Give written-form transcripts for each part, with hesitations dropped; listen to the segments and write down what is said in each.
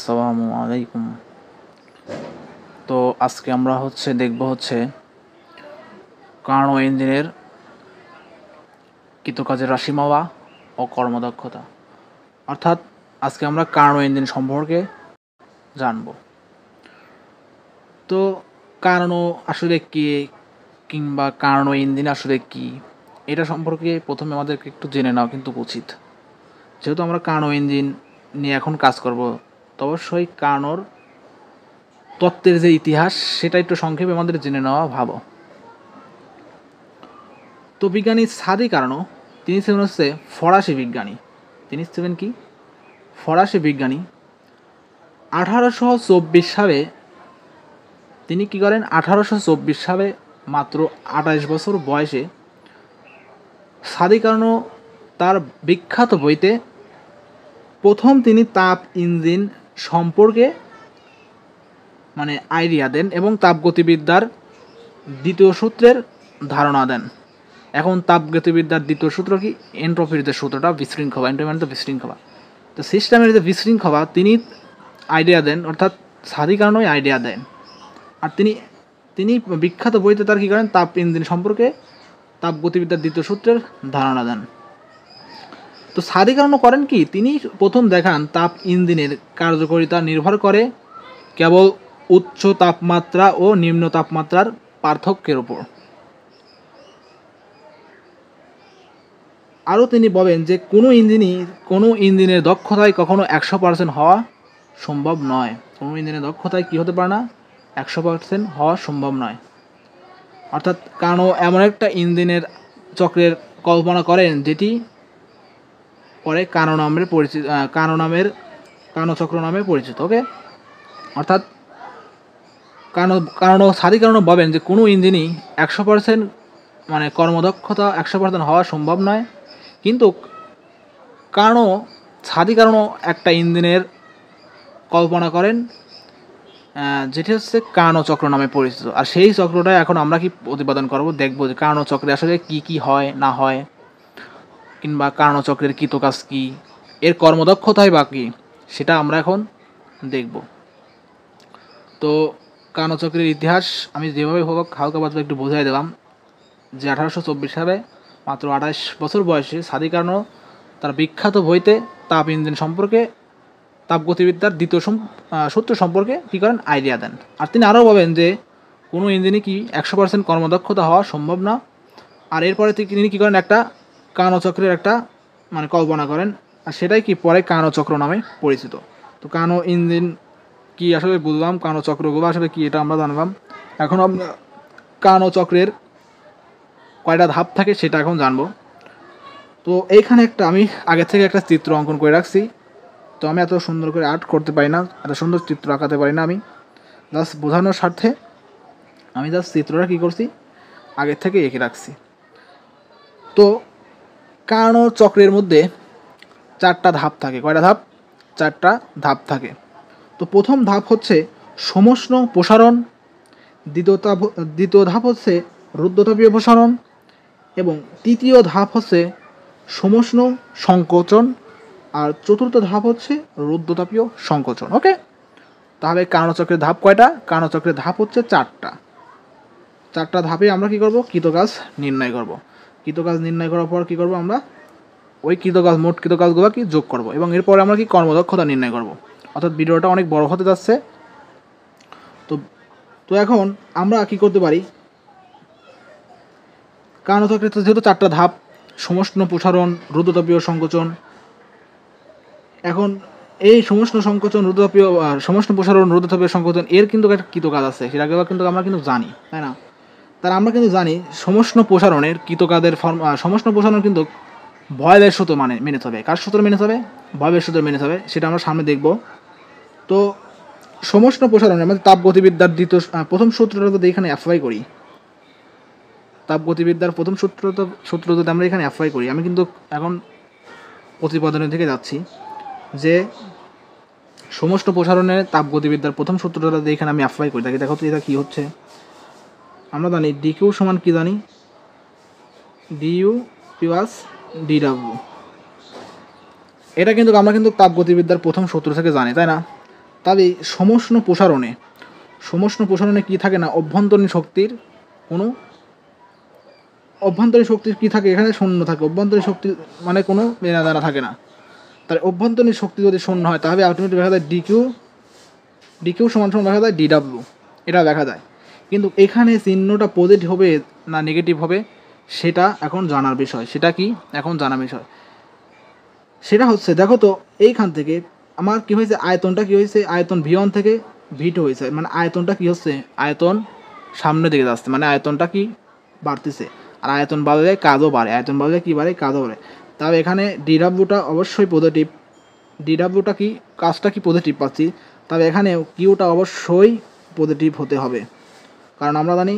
আসসালামু আলাইকুম। তো আজকে আমরা দেখব কার্নো ইঞ্জিনের কৃতকাজের রাশিমালা ও কর্মদক্ষতা। অর্থাৎ আজকে আমরা কার্নো ইঞ্জিন সম্পর্কে জানব। তো কার্নো আসলে কি, কিংবা কার্নো ইঞ্জিন আসলে কি, এটা সম্পর্কে প্রথমে আমাদেরকে একটু জেনে নেওয়া কিন্তু উচিত। যেহেতু আমরা কার্নো ইঞ্জিন নিয়ে এখন কাজ করব, তো অবশ্যই কার্নোর তত্ত্বের যে ইতিহাস সেটা একটু সংক্ষেপে আমাদের জেনে নেওয়া ভালো। তো বিজ্ঞানী সাদি কার্নো, তিনি ছিলেন ফরাসি বিজ্ঞানী। তিনি ছিলেন কি? ফরাসি বিজ্ঞানী। 1824 সালে তিনি কি করেন? 1824 সালে মাত্র 28 বছর বয়সে সাদি কার্নো তার বিখ্যাত বইতে প্রথম তিনি তাপ ইঞ্জিন সম্পর্কে আইডিয়া দেন এবং তাপগতিবিদ্যার দ্বিতীয় সূত্রের ধারণা দেন। এখন তাপগতিবিদ্যার দ্বিতীয় সূত্র কি? এন্ট্রপির যে সূত্রটা, বিশৃঙ্খলা। এন্ট্রপি মানে তো বিশৃঙ্খলা। তো সিস্টেমের যে বিশৃঙ্খলা তিনি আইডিয়া দেন, অর্থাৎ সাদি কার্নোই আইডিয়া দেন। আর তিনি বিখ্যাত বইতে তার কী করেন? তাপ ইঞ্জিন সম্পর্কে তাপগতিবিদ্যার দ্বিতীয় সূত্রের ধারণা দেন। তো সাদি কার্নো করেন কি? তিনি প্রথম দেখান তাপ ইঞ্জিনের কার্যকারিতা নির্ভর করে কেবল উচ্চ তাপমাত্রা ও নিম্ন তাপমাত্রার পার্থক্যের উপর। আরও তিনি বলেন যে কোনো ইঞ্জিনের দক্ষতায় কখনো 100% হওয়া সম্ভব নয়। কোনো ইঞ্জিনের দক্ষতায় কী হতে পারে না? 100% হওয়া সম্ভব নয়। অর্থাৎ কার্নো এমন একটা ইঞ্জিনের চক্রের কল্পনা করেন যেটি পরে কার্নো চক্র নামে পরিচিত। ওকে, অর্থাৎ সাদি কার্নো বলেন যে কোনো ইঞ্জিনই 100% কর্মদক্ষতা 100% হওয়া সম্ভব নয়, কিন্তু সাদি কার্নো একটা ইঞ্জিনের কল্পনা করেন যেটি কার্নো চক্র নামে পরিচিত। আর সেই চক্রটা এখন আমরা কি প্রতিপাদন করব, দেখব যে কার্নো চক্রে আসলে কি কি হয় না হয়, কিংবা কার্নো চক্রের কৃতকাজ কি, এর কর্মদক্ষতাই বা কী, সেটা আমরা এখন দেখব। তো কার্নো চক্রের ইতিহাস আমি যেভাবে হোক হালকা পাতলা একটু বোঝাই দিলাম যে 1824 সালে মাত্র 28 বছর বয়সে সাদি কার্নো তার বিখ্যাত বইতে তাপ ইঞ্জিন সম্পর্কে তাপগতিবিদ্যার দ্বিতীয় সূত্র সম্পর্কে কী করেন? আইডিয়া দেন। আর তিনি আরও বলেন যে কোনো ইঞ্জিনে কি 100% কর্মদক্ষতা হওয়া সম্ভব না। আর এরপরে তিনি কী করেন? একটা কার্নো চক্রের একটা কল্পনা করেন, আর সেটাই কি পরে কার্নো চক্র নামে পরিচিত। তো কার্নো ইঞ্জিন কি আসলে বুঝলাম, কার্নো চক্রগুলো আসলে কি এটা আমরা জানলাম। এখন আমরা কার্নো চক্রের কয়টা ধাপ থাকে সেটা এখন জানবো। তো এইখানে আমি আগে থেকে একটা চিত্র অঙ্কন করে রাখছি। তো আমি এত সুন্দর করে আর্ট করতে পারি না, এত সুন্দর চিত্র আঁকাতে পারি না। আমি জাস্ট বোঝানোর স্বার্থে আমি চিত্রটা কী করছি, আগের থেকে এঁকে রাখছি। তো কার্নো চক্রের মধ্যে 4টা ধাপ থাকে। কয়টা ধাপ? 4টা ধাপ থাকে। তো প্রথম ধাপ হচ্ছে সমষ্ণ প্রসারণ, দ্বিতীয় ধাপ হচ্ছে রুদ্ধতাপীয় প্রসারণ, এবং তৃতীয় ধাপ হচ্ছে সমষ্ণ সংকোচন, আর চতুর্থ ধাপ হচ্ছে রুদ্ধতাপীয় সংকোচন। ওকে, তাহলে কার্নো চক্রের ধাপ কয়টা? কার্নো চক্রের ধাপ হচ্ছে 4টা ধাপে আমরা কী করব? কৃতকাজ নির্ণয় করব। কৃতকাজ নির্ণয় করার পর কী করব? আমরা ওই মোট কৃতকাজগুলো কি যোগ করব, এবং এরপরে আমরা কি কর্মদক্ষতা নির্ণয় করব। অর্থাৎ ভিডিওটা অনেক বড় হতে যাচ্ছে। তো এখন আমরা কি করতে পারি? কার্নো চক্রের যেহেতু 4টা ধাপ, সমষ্ণ প্রসারণ, রুদ্ধতাপীয় সংকোচন, এখন এই সমষ্ণ প্রসারণ, রুদ্ধতাপীয় সংকোচন এর কিন্তু একটা কৃতকাজ আছে, সেটা কিন্তু আমরা কিন্তু জানি, তাই না? তার আমরা কিন্তু জানি সমষ্ণ প্রসারণের কৃতকাজের সমষ্ণ প্রসারণ কিন্তু ভয়েলের সূত্র মেনে হবে। কার সূত্র মেনে হবে? ভয়েলের সূত্র মেনে হবে। সেটা আমরা সামনে দেখব। তো সমষ্ণ প্রসারণের মধ্যে তাপগতিবিদ্যার প্রথম সূত্রটা যদি এখানে অ্যাপ্লাই করি, তাপগতিবিদ্যার প্রথম সূত্র যদি আমরা এখানে অ্যাপ্লাই করি, আমি কিন্তু এখন প্রতিপাদনের দিকে যাচ্ছি যে সমষ্ণ প্রসারণের তাপগতিবিদ্যার প্রথম সূত্রটা যদি এখানে আমি অ্যাপ্লাই করি, দেখো তো এটা কী হচ্ছে। আমরা জানি ডিকিউ সমান কি জানি? DU plus DW. এটা কিন্তু আমরা কিন্তু তাপগতিবিদ্যার প্রথম সূত্র থেকে জানি, তাই না? তবে সমষ্ণ প্রসারণে কী থাকে না, অভ্যন্তরীণ শক্তির কী থাকে, এখানে শূন্য থাকে, অভ্যন্তরীণ শক্তি মানে কোনো লেনাদেনা থাকে না। তাহলে অভ্যন্তরীণ শক্তি যদি শূন্য হয় তাহলে আলটিমেটলি দেখা যায় ডিকিউ সমান দেখা যায় ডিডাব্লিউ, এটা দেখা যায়। কিন্তু এখানে চিহ্নটা পজিটিভ হবে না নেগেটিভ হবে সেটা এখন জানার বিষয়। সেটা কি এখন জানার বিষয়, সেটা হচ্ছে দেখো তো এইখান থেকে আমার কী হয়েছে, আয়তনটা কী হয়েছে, আয়তন V1 থেকে V2 হয়েছে, মানে আয়তনটা কী হচ্ছে, আয়তন সামনের দিকে যাচ্ছে, মানে আয়তনটা কি বাড়তেছে। আর আয়তন বাড়লে কাজও বাড়ে, আয়তন বাড়লে কী বাড়ে, কাজও বাড়ে। তাহলে এখানে ডিডাব্লিউটা অবশ্যই পজিটিভ, ডিডাব্লিউটা কি কাজটা কি পজিটিভ পাচ্ছি, তবে এখানে কিউটা অবশ্যই পজিটিভ হতে হবে। কারণ আমরা জানি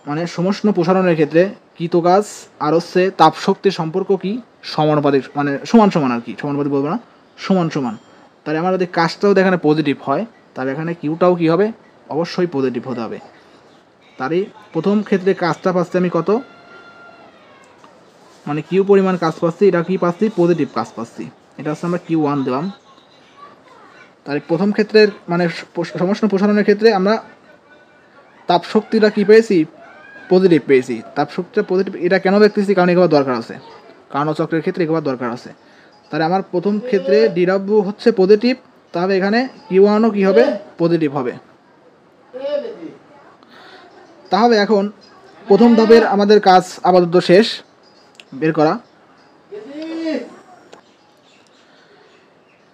মানে সমষ্ণ প্রসারণের ক্ষেত্রে কৃত কাজ আর হচ্ছে তাপ শক্তির সম্পর্ক কি সমানুপাতিক, মানে সমান সমান আর কি, সমানুপাতিক বলবো না, সমান সমান। তাহলে আমার যদি কাজটাও এখানে পজিটিভ হয় তাহলে এখানে কিউটাও কী হবে, অবশ্যই পজিটিভ হতে হবে। তারই প্রথম ক্ষেত্রে কাজটা পাচ্ছি আমি কত, মানে কিউ পরিমাণ কাজ পাচ্ছি, এটা কি পাচ্ছি, পজিটিভ কাজ পাচ্ছি, এটা হচ্ছে আমরা Q1 দিলাম। তাই প্রথম ক্ষেত্রের মানে সমষ্ণ প্রসারণের ক্ষেত্রে আমরা তাপ শক্তিটা কী পেয়েছি, পজিটিভ পেয়েছি, তাপ শক্তিটা পজিটিভ। এটা কেন দেখতেছি, কারণ এগুলো দরকার আছে, কারণ চক্রের ক্ষেত্রে এগুলো দরকার আছে। তাহলে আমার প্রথম ক্ষেত্রে ডিডাব্লিউ হচ্ছে পজিটিভ, তাহলে এখানে Q1ও কী হবে, পজিটিভ হবে। তাহলে এখন প্রথম ধাপের আমাদের কাজ আপাতত শেষ বের করা।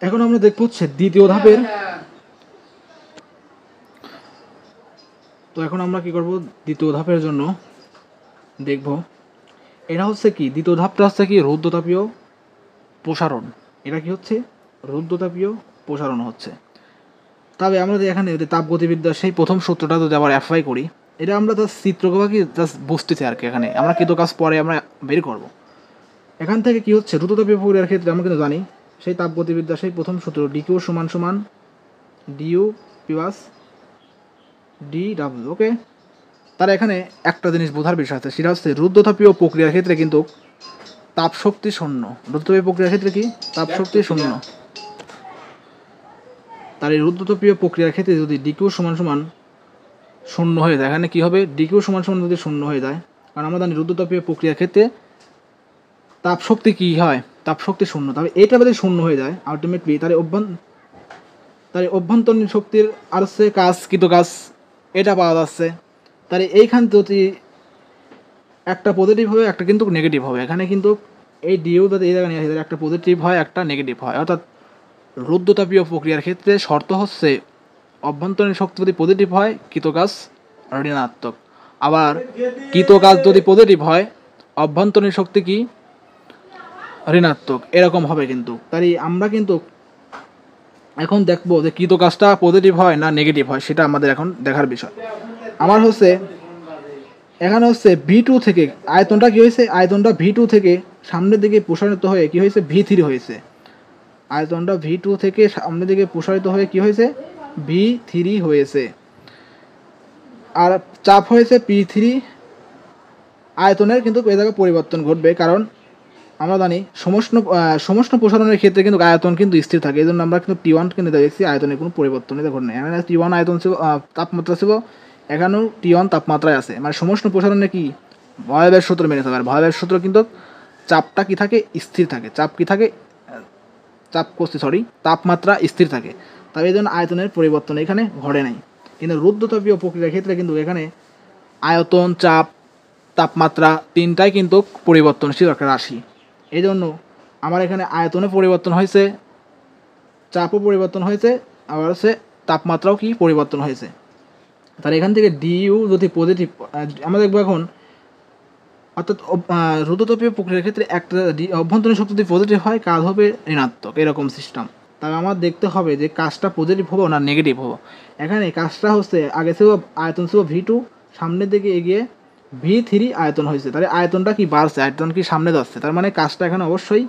এখন আমরা দেখবো হচ্ছে দ্বিতীয় ধাপের। তো এখন আমরা কি করব, দ্বিতীয় ধাপের জন্য দেখব এটা হচ্ছে কি, দ্বিতীয় ধাপটা হচ্ছে কি রৌদ্রতাপীয় প্রসারণ। এটা কি হচ্ছে, রৌদ্রতাপীয় প্রসারণ হচ্ছে। তবে আমরা যদি এখানে যদি তাপগতিবিদ্যার সেই প্রথম সূত্রটা যদি আবার অ্যাপ্লাই করি, এটা আমরা জাস্ট চিত্রকভাবে জাস্ট বুঝতেছি আর কি, এখানে আমরা কৃত কাজ পরে আমরা বের করব। এখান থেকে কি হচ্ছে, রৌদ্রতাপীয় প্রক্রিয়ার ক্ষেত্রে আমরা কিন্তু জানি সেই তাপগতিবিদ্যার সেই প্রথম সূত্র ডিকিউ সমান সমান ডিইউ প্লাস ডিডাব্লিউ। ওকে, তার এখানে একটা জিনিস বোঝার বিষয় আছে, সেটা হচ্ছে রৌদ্রতাপীয় প্রক্রিয়ার ক্ষেত্রে কিন্তু তাপ শক্তি শূন্য, রৌদ্রতাপীয় প্রক্রিয়ার ক্ষেত্রে কি তাপ শক্তি শূন্য। তার এই রৌদ্রতাপীয় প্রক্রিয়ার ক্ষেত্রে যদি ডিকিউ সমান সমান শূন্য হয়ে যায়, এখানে কী হবে, ডিকিউ সমান সমান যদি শূন্য হয়ে যায়, কারণ আমরা জানি রৌদ্রতাপীয় প্রক্রিয়ার ক্ষেত্রে তাপ শক্তি কী হয়, তাপ শক্তি শূন্য। তবে এটা যদি শূন্য হয়ে যায় আলটিমেটলি তার অভ্যন্তরীণ শক্তির আর হচ্ছে কাজ কৃত কাজ এটা পাওয়া যাচ্ছে। তাহলে এইখান যদি একটা পজিটিভ হবে একটা কিন্তু নেগেটিভ হবে, এখানে কিন্তু এই ডিউ যদি এই জায়গায় নিয়ে আসে একটা পজিটিভ হয় একটা নেগেটিভ হয়। অর্থাৎ রৌদ্রতাপীয় প্রক্রিয়ার ক্ষেত্রে শর্ত হচ্ছে অভ্যন্তরীণ শক্তি যদি পজিটিভ হয় কৃত কাজ ঋণাত্মক, আবার কৃত কাজ যদি পজিটিভ হয় অভ্যন্তরীণ শক্তি কি ঋণাত্মক, এরকম হবে কিন্তু। তাই আমরা কিন্তু এখন দেখবো যে কৃত কাজটা পজিটিভ হয় না নেগেটিভ হয়, সেটা আমাদের এখন দেখার বিষয়। আমার হচ্ছে এখানে হচ্ছে V2 থেকে আয়তনটা কী হয়েছে, আয়তনটা V2 থেকে সামনের দিকে প্রসারিত হয়ে কী হয়েছে, V3 হয়েছে। আয়তনটা V2 থেকে সামনের দিকে প্রসারিত হয়ে কী হয়েছে, V3 হয়েছে। আর চাপ হয়েছে P3। আয়তনের কিন্তু এ জায়গায় পরিবর্তন ঘটবে, কারণ আমরা জানি সমষ্ণ প্রসারণের ক্ষেত্রে কিন্তু আয়তন কিন্তু স্থির থাকে, এই জন্য আমরা কিন্তু T1 কিন্তু দেখছি আয়তনের কোনো পরিবর্তন ঘটে নেই। এখানে T1 আয়তন ছিল, তাপমাত্রা ছিল, এখানেও T1 তাপমাত্রায় আছে। মানে সমষ্ণ প্রসারণে কি ভয়াবের সূত্র মেনে চলে, আর ভয়াবের সূত্র কিন্তু চাপটা কি থাকে, স্থির থাকে, চাপ কি থাকে, তাপমাত্রা স্থির থাকে। তবে এই জন্য আয়তনের পরিবর্তন এখানে ঘটে নাই। কিন্তু রৌদ্রতাপীয় প্রক্রিয়ার ক্ষেত্রে কিন্তু এখানে আয়তন, চাপ, তাপমাত্রা তিনটাই কিন্তু পরিবর্তনশীল একটা রাশি। এই জন্য আমার এখানে আয়তনে পরিবর্তন হয়েছে, চাপও পরিবর্তন হয়েছে, আবার হচ্ছে তাপমাত্রাও কি পরিবর্তন হয়েছে। তাহলে এখান থেকে ডিইউ যদি পজিটিভ আমরা দেখবো এখন, অর্থাৎ রৌদ্রতাপীয় প্রক্রিয়ার ক্ষেত্রে একটা অভ্যন্তরীণ শক্তি যদি পজিটিভ হয় কাজ হবে ঋণাত্মক, এরকম সিস্টেম। তাই আমার দেখতে হবে যে কাজটা পজিটিভ হবো না নেগেটিভ হবো। এখানে কাজটা হচ্ছে আগে ছিল আয়তন ছিল V2, সামনের দিকে এগিয়ে V3 আয়তন হয়েছে, তাহলে আয়তনটা কি বাড়ছে, আয়তন কি সামনে যাচ্ছে, তার মানে কাজটা এখানে অবশ্যই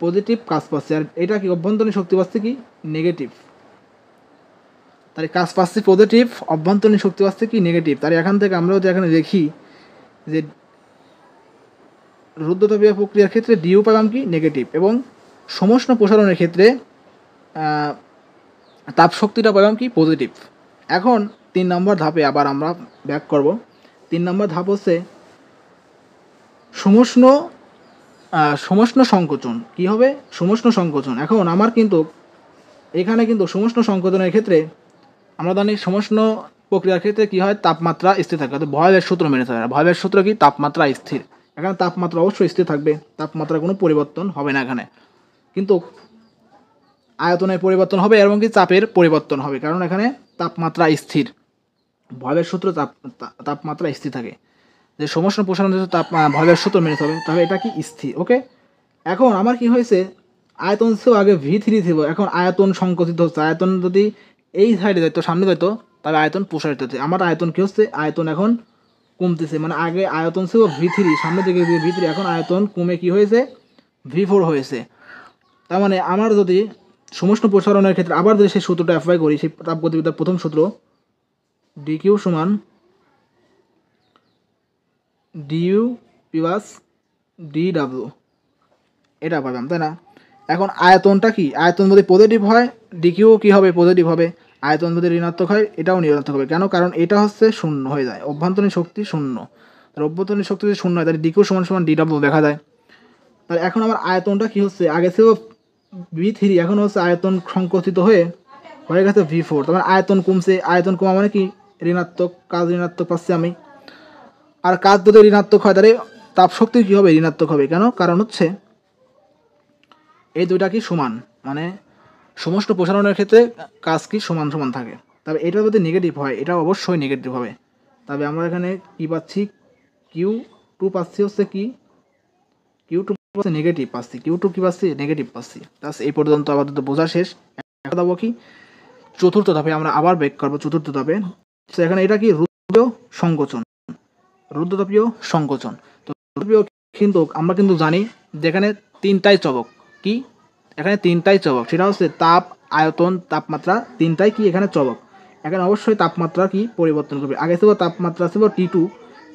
পজিটিভ কাজ পাচ্ছে। আর এটা কি অভ্যন্তরীণ শক্তি পাচ্ছে কি নেগেটিভ, তাহলে কাজ পাচ্ছি পজিটিভ, অভ্যন্তরীণ শক্তি পাচ্ছে কি নেগেটিভ। তাহলে এখান থেকে আমরা যদি এখানে দেখি যে রৌদ্রতাপীয় প্রক্রিয়ার ক্ষেত্রে ডিইউ পেলাম কি নেগেটিভ, এবং সমষ্ণ প্রসারণের ক্ষেত্রে তাপ শক্তিটা পেলাম কি পজিটিভ। এখন 3 নম্বর ধাপে আবার আমরা ব্যাক করব। 3 নম্বর ধাপ হচ্ছে সমষ্ণ সমষ্ণ সংকোচন। কি হবে? সমষ্ণ সংকোচন। এখন আমার কিন্তু এখানে কিন্তু সমষ্ণ সংকোচনের ক্ষেত্রে আমরা জানি সমষ্ণ প্রক্রিয়ার ক্ষেত্রে কী হয়, তাপমাত্রা স্থির থাকে, অর্থাৎ ভয়েলের সূত্র মেনে চলে। ভয়েলের সূত্র কি? তাপমাত্রা স্থির। এখানে তাপমাত্রা অবশ্যই স্থির থাকবে, তাপমাত্রার কোনো পরিবর্তন হবে না এখানে, কিন্তু আয়তনের পরিবর্তন হবে এবং কি চাপের পরিবর্তন হবে, কারণ এখানে তাপমাত্রা স্থির। ভয়েলের সূত্র তাপমাত্রা স্থির থাকে। যে সমষ্ণ প্রসারণ ভয়েলের সূত্র মেনে চলে, তাহলে এটা কি স্থির। ওকে, এখন আমার কি হয়েছে, আয়তন ছিল আগে V3 ছিল, এখন আয়তন সংকুচিত হচ্ছে। আয়তন যদি এই সাইডে যেত, সামনে যেত, তাহলে আয়তন প্রসারিত হচ্ছে। আমার আয়তন কি হচ্ছে, আয়তন এখন কমতেছে। মানে আগে আয়তন ছিল V3, সামনে দিকে V3, এখন আয়তন কমে কি হয়েছে, V4 হয়েছে। তার মানে আমার যদি সমষ্ণ প্রসারণের ক্ষেত্রে আবার যদি সেই সূত্রটা অ্যাপ্লাই করি, সেই তাপগতিবিদ্যার প্রথম সূত্র dq সমান du প্লাস dw, এটা পাইলাম, তাই না? এখন আয়তনটা কি, আয়তন যদি পজিটিভ হয় ডিকিউ কি হবে, পজিটিভ হবে। আয়তন যদি ঋণাত্মক হয় এটাও ঋণাত্মক হবে। কেন? কারণ এটা হচ্ছে শূন্য হয়ে যায়, অভ্যন্তরীণ শক্তি শূন্য। তার অভ্যন্তরীণ শক্তি যদি শূন্য হয় তাহলে ডিকিউ সমান সমান ডিডাব্লিউ দেখা যায়। তাহলে এখন আমার আয়তনটা কি হচ্ছে, আগে ছিল V3, এখন হচ্ছে আয়তন সংকুচিত হয়ে গেছে V4। তার মানে আয়তন কমছে। আয়তন কমা মানে কি, ঋণাত্মক, কাজ ঋণাত্মক পাচ্ছি আমি। আর কাজ যদি ঋণাত্মক হয় তাহলে তাপ শক্তি কী হবে, ঋণাত্মক হবে। কেন? কারণ হচ্ছে এই দুইটা কি সমান, মানে সমষ্ণ প্রসারণের ক্ষেত্রে কাজ কি সমান সমান থাকে। তবে এটা যদি নেগেটিভ হয়, এটা অবশ্যই নেগেটিভ হবে। তবে আমরা এখানে কি পাচ্ছি, Q2 পাচ্ছি হচ্ছে কি, Q2 পাচ্ছি নেগেটিভ পাচ্ছি, Q2 কি পাচ্ছি, নেগেটিভ পাচ্ছি। তাস এই পর্যন্ত আপাতত বোঝা শেষ। এখন দেবো কি চতুর্থ ধাপে, আমরা আবার ব্রেক করবো চতুর্থ ধাপে। এখানে এটা কি রুদ্রতাপীয় সংকোচন, রুদ্রতাপীয় সংকোচন। তো রুদ্রতাপীয় কিন্তু আমরা কিন্তু জানি যেখানে তিনটাই চবক, কি এখানে তিনটাই চবক, সেটা হচ্ছে তাপ, আয়তন, তাপমাত্রা, তিনটাই কি এখানে চবক। এখানে অবশ্যই তাপমাত্রা কি পরিবর্তন করবে। আগে ছিল তাপমাত্রা ছিল T2,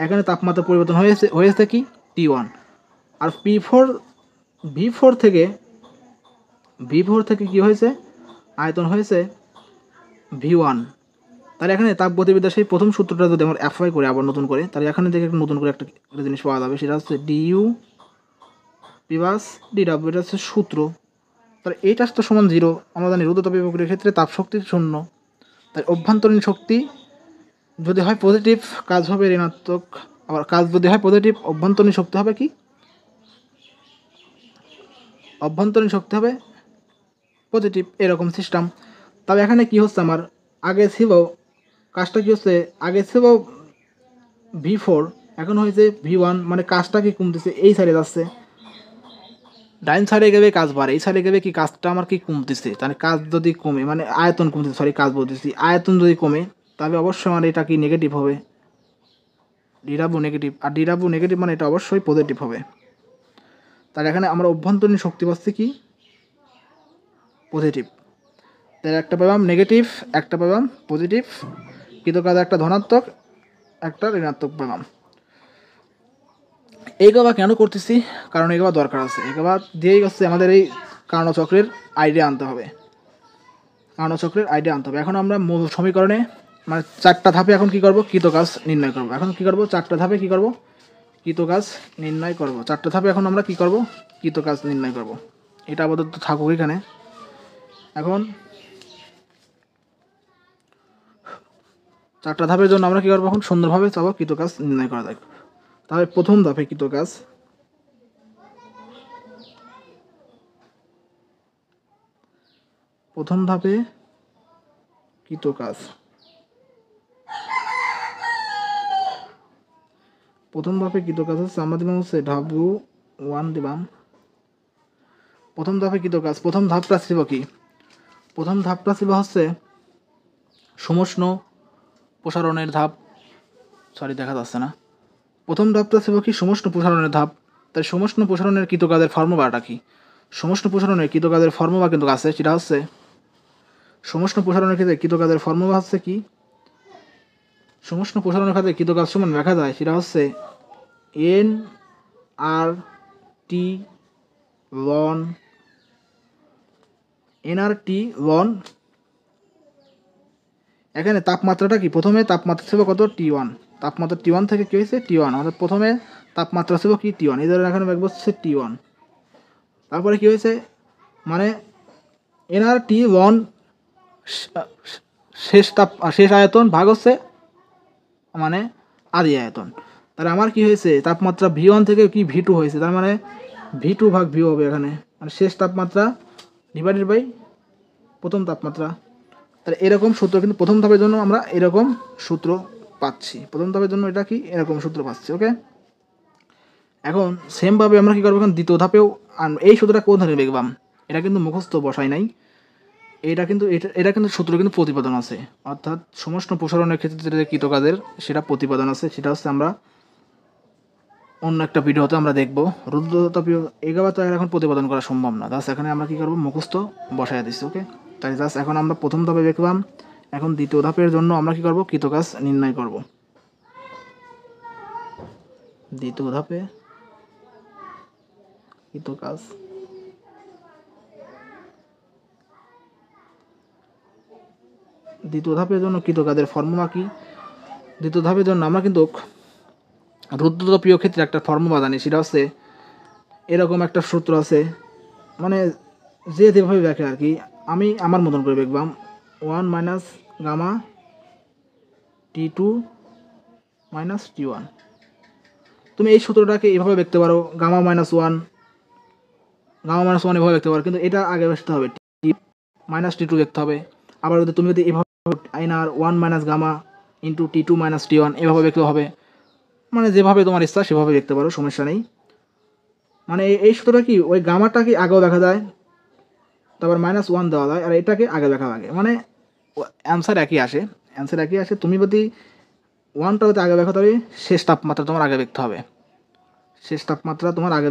এখানে তাপমাত্রা পরিবর্তন হয়েছে কি T1। আর V4 থেকে কি হয়েছে, আয়তন হয়েছে V1। তাহলে এখানে তাপগতিবিদ্যার সেই প্রথম সূত্রটা যদি আমরা অ্যাপ্লাই করি আবার নতুন করে, তাহলে এখানে থেকে নতুন করে একটা জিনিস পাওয়া যাবে, সেটা হচ্ছে du প্লাস dw, এটা হচ্ছে সূত্র। তাহলে এইটা তো সমান 0। আমরা জানি রুদ্রতাপীয় প্রক্রিয়ার ক্ষেত্রে তাপ শক্তি শূন্য। তাই অভ্যন্তরীণ শক্তি যদি হয় পজিটিভ, কাজ হবে ঋণাত্মক। আবার কাজ যদি হয় পজিটিভ, অভ্যন্তরীণ শক্তি হবে কি, অভ্যন্তরীণ শক্তি হবে পজিটিভ, এরকম সিস্টেম। তবে এখানে কি হচ্ছে, আমার আগে ছিল কাজটা কি হচ্ছে, আগে ছিল V4, এখন হয়েছে V1, মানে কাজটা কি কমতেছে, এই সাইডে যাচ্ছে। ডাইন সাইডে গেলে কাজ বাড়ে, এই সাইডে গেলে কি কাজটা আমার কি কমতেছে। তাহলে কাজ যদি কমে, মানে আয়তন কমতেছে, সরি কাজ বলতেছি, আয়তন যদি কমে তবে অবশ্যই আমার এটা কি নেগেটিভ হবে, ডিডাব্লিউ নেগেটিভ। আর ডিডাব্লিউ নেগেটিভ মানে এটা অবশ্যই পজিটিভ হবে। তাহলে এখানে আমরা অভ্যন্তরীণ শক্তি পাচ্ছি কি পজিটিভ। তাহলে একটা পেলাম নেগেটিভ, একটা পেলাম পজিটিভ, কিন্তু কাজ একটা ধনাত্মক, একটা ঋণাত্মক পেলাম। এইগুলো কেন করতেছি, কারণ এগুলো দরকার আছে। এগুলো দিয়েই হচ্ছে আমাদের এই কার্ণচক্রের আইডিয়া আনতে হবে, কার্ণচক্রের আইডিয়া আনতে হবে। এখন আমরা মূল সমীকরণে মানে 4টা ধাপে এখন কি করব, কৃতকাজ নির্ণয় করব। এখন কি করব, 4টা ধাপে কি করব, কৃতকাজ নির্ণয় করব। 4টা ধাপে এখন আমরা কি করব, কৃতকাজ নির্ণয় করব। এটা আপাতত থাকুক এখানে। এখন 4টা ধাপের জন্য আমরা কি করবো, এখন সুন্দরভাবে চাবো কৃতকাজ নির্ণয় করা যায়। তাহলে প্রথম ধাপে কৃতকাজ, প্রথম ধাপে কৃতকাজ, প্রথম ধাপে কৃতকাজ হচ্ছে আমরা দিলাম হচ্ছে W1 দিলাম। প্রথম ধাপে কৃতকাজ, প্রথম ধাপটা ছিল কি, প্রথম ধাপটা ছিল হচ্ছে সমষ্ণ প্রসারণের ধাপ, সরি দেখা যাচ্ছে না। প্রথম ধাপটা ছিল কি সমষ্ণ প্রসারণের ধাপ। তাই সমষ্ণ প্রসারণের কৃতকাজের ফর্মুলাটা কি, সমষ্ণ প্রসারণের কৃতকাজের ফর্মুলা কিন্তু আছে, সেটা হচ্ছে সমষ্ণ প্রসারণের ক্ষেত্রে কৃতকাজের ফর্মুলা হচ্ছে কি, সমষ্ণ প্রসারণের ক্ষেত্রে কৃতকাজ সমান দেখা যায়, সেটা হচ্ছে NRT লন এখানে তাপমাত্রাটা কি, প্রথমে তাপমাত্রা ছিল কত, T1, তাপমাত্রা T1 থেকে কী হয়েছে T1, আমাদের প্রথমে তাপমাত্রা ছিল কি T1, এই ধরনের এখানে দেখবো হচ্ছে T1, তারপরে কী হয়েছে মানে এনার T1 শেষ আয়তন ভাগ হচ্ছে মানে আদি আয়তন, তাহলে আমার কি হয়েছে তাপমাত্রা V1 থেকে কি V2 হয়েছে, তার মানে V2 ভাগ V হবে এখানে, মানে শেষ তাপমাত্রা ডিভাইডেড বাই প্রথম তাপমাত্রা। তাহলে এরকম সূত্র কিন্তু প্রথম ধাপের জন্য আমরা এরকম সূত্র পাচ্ছি, প্রথম ধাপের জন্য এটা কি এরকম সূত্র পাচ্ছি। ওকে, এখন সেমভাবে আমরা কী করবো, এখন দ্বিতীয় ধাপেও এই সূত্রটা কোন ধাপে দেখবাম, এটা কিন্তু মুখস্থ বসাই নাই, এটা কিন্তু সূত্র কিন্তু প্রতিপাদন আছে, অর্থাৎ সমষ্ণ প্রসারণের ক্ষেত্রে যে কৃতকাজের সেটা প্রতিপাদন আছে, সেটা হচ্ছে আমরা অন্য একটা ভিডিওতে আমরা দেখবো। রুদ্রতাপীয় এগাবার তো এখন প্রতিপাদন করা সম্ভব না, জাস্ট এখানে আমরা কী করবো মুখস্থ বসাই দিচ্ছি। ওকে, তাই জাস্ট এখন আমরা প্রথম ধাপে দেখলাম, এখন দ্বিতীয় ধাপের জন্য আমরা কী করবো কৃতকাজ নির্ণয় করব। দ্বিতীয় ধাপে কৃতকাজ, দ্বিতীয় ধাপের জন্য কৃতকাজের ফর্মুলা কি, দ্বিতীয় ধাপের জন্য আমরা কিন্তু রুদ্রতাপীয় ক্ষেত্রে একটা ফর্মুলা জানি, সেটা হচ্ছে এরকম একটা সূত্র আছে, মানে যে যেভাবে দেখে আর কি, আমি আমার মতন করে দেখবাম 1 minus gamma T2 minus T1, তুমি এই সূত্রটাকে এভাবে দেখতে পারো, গামা মাইনাস ওয়ান এভাবে দেখতে পারো, কিন্তু এটা আগে আসতে হবে T মাইনাস T2 দেখতে হবে। আবার যদি তুমি যদি এভাবে আইনার 1 minus gamma into T2 minus T1 এভাবে দেখতে হবে, মানে যেভাবে তোমার ইচ্ছা সেভাবে দেখতে পারো, সমস্যা নেই। মানে এই সূত্রটা কি ওই গামাটাকে আগেও দেখা যায়, তারপর -1 দেওয়া যায়, আর এটাকে আগে দেখা লাগে, মানে অ্যান্সার একই আসে। তুমি যদি 1টা হতে আগে দেখাতে হবে, শেষ তাপমাত্রা তোমার আগে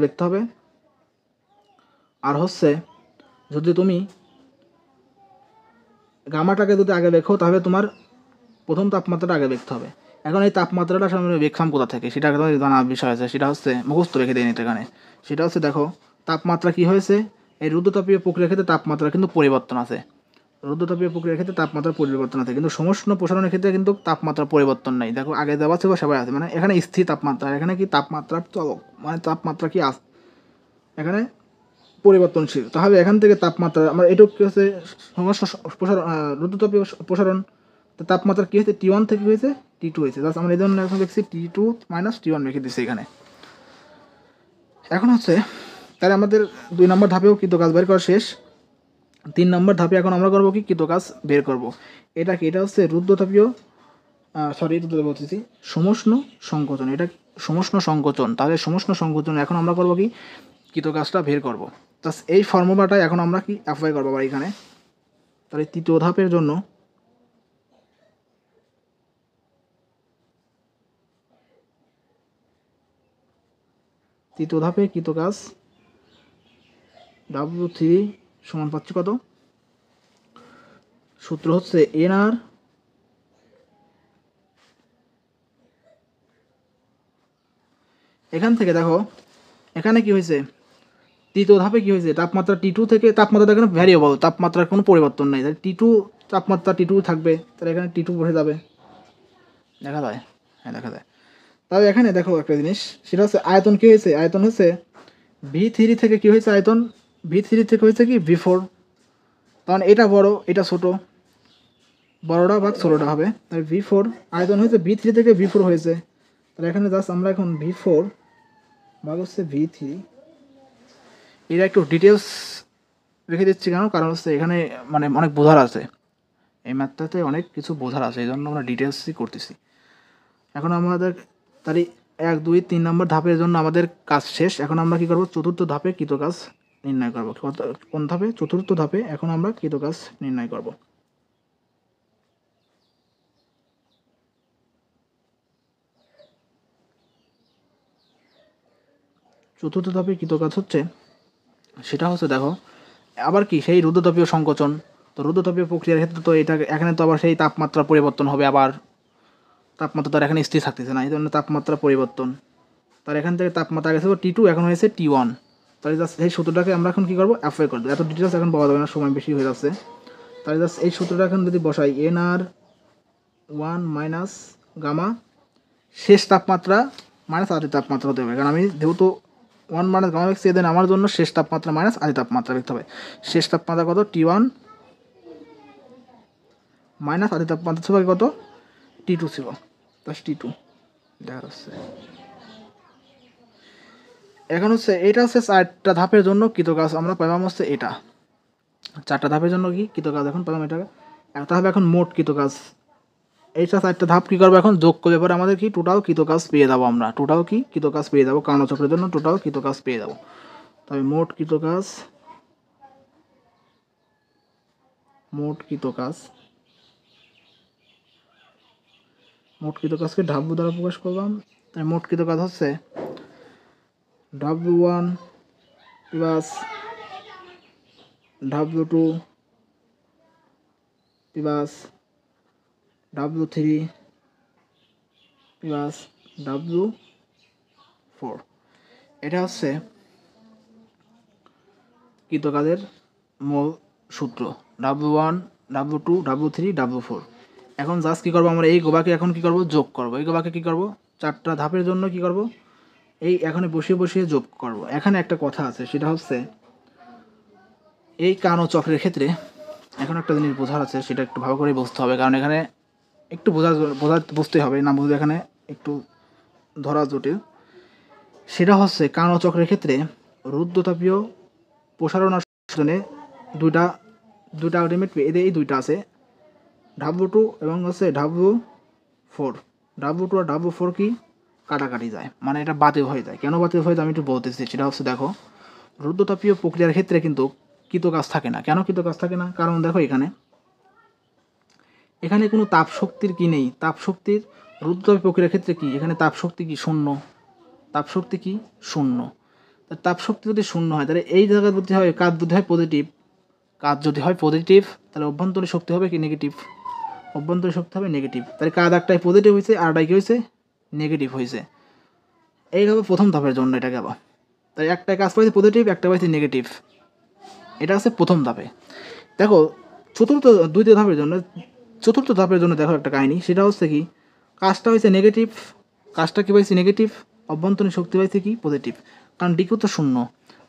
দেখতে হবে, আর হচ্ছে যদি তুমি গামাটাকে যদি আগে দেখো তাহলে তোমার প্রথম তাপমাত্রাটা আগে দেখতে হবে। এখন এই তাপমাত্রাটা সামনে বেক্ষাম কোথা থেকে সেটা জানার বিষয় আছে, সেটা হচ্ছে মুখস্থ রেখে দিই নিতে এখানে। সেটা হচ্ছে দেখো তাপমাত্রা কি হয়েছে, এই রুদ্রতাপীয় প্রক্রিয়ার ক্ষেত্রে তাপমাত্রা কিন্তু পরিবর্তন আছে, কিন্তু সমষ্ণ প্রসারণের ক্ষেত্রে কিন্তু তাপমাত্রা পরিবর্তন নাই। দেখো আগে দেওয়া ছিল সবাই আছে, মানে এখানে স্থির তাপমাত্রা, এখানে কি তাপমাত্রা চলক, মানে তাপমাত্রা কি আছে এখানে পরিবর্তনশীল। তাহলে এখান থেকে তাপমাত্রা আমরা এটুকু কী হচ্ছে সমষ্ণ প্রসারণ, রুদ্রতাপীয় প্রসারণ, তো তাপমাত্রা কী হয়েছে T1 থেকে হয়েছে T2 হয়েছে, জাস্ট আমরা এই জন্য এখন দেখছি T2 মাইনাস T1 রেখে দিচ্ছি এখানে। এখন হচ্ছে তাহলে আমাদের 2 নম্বর ধাপেও কৃতকাজ বের করা শেষ। 3 নম্বর ধাপে এখন আমরা করবো কি কৃতকাজ বের করব। এটা কি, এটা হচ্ছে বলতেছি সমষ্ণ সংকোচন, এটা সমষ্ণ সংকোচন। তাহলে সমষ্ণ সংকোচন এখন আমরা করবো কি কৃতকাজটা বের করব। জাস্ট এই ফর্মুলাটা এখন আমরা কি অ্যাপ্লাই করবো আবার এখানে। তাহলে তৃতীয় ধাপের জন্য কৃতকাজ W3 সমান পাচ্ছি কত, সূত্র হচ্ছে NR এখান থেকে দেখো এখানে কি হয়েছে, তৃতীয় ধাপে কি হয়েছে, তাপমাত্রা T2 থেকে তাপমাত্রা এখানে ভ্যারিয়েবল, তাপমাত্রার কোনো পরিবর্তন নেই, তাহলে তাপমাত্রা T2 থাকবে, তাহলে এখানে T2 বসে যাবে, দেখা যায়, হ্যাঁ দেখা যায়। তাহলে এখানে দেখো একটা জিনিস, সেটা হচ্ছে আয়তন কি হয়েছে, আয়তন হচ্ছে V3 থেকে কি হয়েছে, আয়তন V3 থেকে হয়েছে কি V4, তখন এটা বড় এটা ছোট, বড়টা ভাগ ছোটটা হবে, তাই V4 আয়তন হয়েছে V3 থেকে V4 হয়েছে, তাহলে এখানে জাস্ট আমরা এখন V4 ভাগ হচ্ছে V3, এটা একটু ডিটেলস রেখে দিচ্ছি কেন, কারণ হচ্ছে এখানে মানে অনেক বোঝার আছে, এই ম্যাথটাতে অনেক কিছু বোঝার আছে, এই জন্য আমরা ডিটেলসই করতেছি। এখন আমাদের তাহলে 1, 2, 3 নম্বর ধাপের জন্য আমাদের কাজ শেষ। এখন আমরা কি করব, চতুর্থ ধাপে কৃতকাজ নির্ণয় করব। কোন ধাপে, চতুর্থ ধাপে এখন আমরা কৃতকাজ নির্ণয় করব। চতুর্থ ধাপে কৃতকাজ হচ্ছে, সেটা হচ্ছে দেখো আবার কি সেই রুদ্রতাপীয় সংকোচন, তো রুদ্রতাপীয় প্রক্রিয়ার ক্ষেত্রে তো এটা এখানে তো আবার সেই তাপমাত্রা পরিবর্তন হবে, আবার তাপমাত্রা তার এখানে স্থির থাকতেছে না, এই জন্য তাপমাত্রা পরিবর্তন, তার এখান থেকে তাপমাত্রা গেছে T2 এখন হয়েছে T1, তাহলে জাস্ট এই সূত্রটাকে আমরা এখন কী করবো অ্যাপ্লাই করবো, এত ডিটেলস এখন পাওয়া যাবে না, সময় বেশি হয়ে যাচ্ছে। তাহলে জাস্ট এই সূত্রটা এখন যদি বসাই NR 1 মাইনাস গামা শেষ তাপমাত্রা মাইনাস আদি তাপমাত্রা হতে হবে, কারণ আমি যেহেতু 1 মাইনাস গামা লিখছি, দেন আমার জন্য শেষ তাপমাত্রা মাইনাস আদি তাপমাত্রা লিখতে হবে। শেষ তাপমাত্রা কত T1 মাইনাস আদি তাপমাত্রা ছিল কত T2 ছিল, প্লাস T2 দেখা যাচ্ছে। এখন হচ্ছে এটা হচ্ছে 4টা ধাপের জন্য কৃতকাজ আমরা পেলাম হচ্ছে এটা 4টা ধাপের জন্য কি কৃতকাজ এখন পেলাম এটাকে। তাহলে এখন মোট কৃতকাজ এইটা 4টা ধাপ কী করবো এখন যোগ করলে পরে আমাদের কি টোটাল কৃতকাজ পেয়ে যাবো, আমরা টোটাল কি কৃতকাজ পেয়ে যাবো, কার্নো চক্রের জন্য টোটাল কৃতকাজ পেয়ে যাবো। তবে মোট কৃতকাজকে ডাব্লু দ্বারা প্রকাশ করলাম। তাই মোট কৃতকাজ হচ্ছে W1 plus W2 plus W3 plus W4, এটা হচ্ছে কৃতকাজের মূল সূত্র W1 W2 W3 W4। এখন জাস্ট কী করবো আমরা এই গোবাকে এখন কী করবো যোগ করবো, এই গোবাকে কী করবো 4টা ধাপের জন্য কী করবো এই এখানে বসিয়ে বসিয়ে যোগ করব। এখানে একটা কথা আছে, সেটা হচ্ছে এই কার্নো চক্রের ক্ষেত্রে এখন একটা জিনিস বোঝার আছে, সেটা একটু ভালো করে বুঝতে হবে, কারণ এখানে একটু বুঝতে হবে, না বুঝলে এখানে একটু ধরা জটিল। সেটা হচ্ছে কার্নো চক্রের ক্ষেত্রে রুদ্ধতাপীয় প্রসারণার জন্য দুইটা আলটিমেট এদের এই দুইটা আছে W2 এবং হচ্ছে W4। W2 আর W4 কি কাটাকাটি যায়, মানে এটা বাতিল হয়ে যায়। কেন বাতিল হয়ে যায় আমি একটু বলতেছি, সেটা হচ্ছে দেখো রুদ্ধতাপীয় প্রক্রিয়ার ক্ষেত্রে কিন্তু কৃতকাজ থাকে না। কেন কৃতকাজ থাকে না, কারণ দেখো এখানে কোনো তাপশক্তির কি নেই, তাপশক্তির রুদ্ধতাপীয় প্রক্রিয়ার ক্ষেত্রে কি এখানে তাপশক্তি কি শূন্য, তাপশক্তি কি শূন্য। তাপশক্তি যদি শূন্য হয় তাহলে এই জায়গায় যদি হয় কাজ যদি হয় পজিটিভ, তাহলে অভ্যন্তরীণ শক্তি হবে কি নেগেটিভ, অভ্যন্তরীণ শক্তি হবে নেগেটিভ। তাহলে কাজ একটাই পজিটিভ হয়েছে আর একটাই কি হয়েছে নেগেটিভ হয়েছে। এইভাবে প্রথম ধাপের জন্য এটা গেল, তাই একটা কাজ পাইছে পজিটিভ, একটা পাইছে নেগেটিভ, এটা হচ্ছে প্রথম ধাপে। দেখো চতুর্থ ধাপের জন্য দেখো একটা কাহিনী, সেটা হচ্ছে কি কাজটা হয়েছে নেগেটিভ, কাজটা কি পাইছে নেগেটিভ, অভ্যন্তরীণ শক্তি পাইছে কি পজিটিভ, কারণ ডিকিউ তো শূন্য।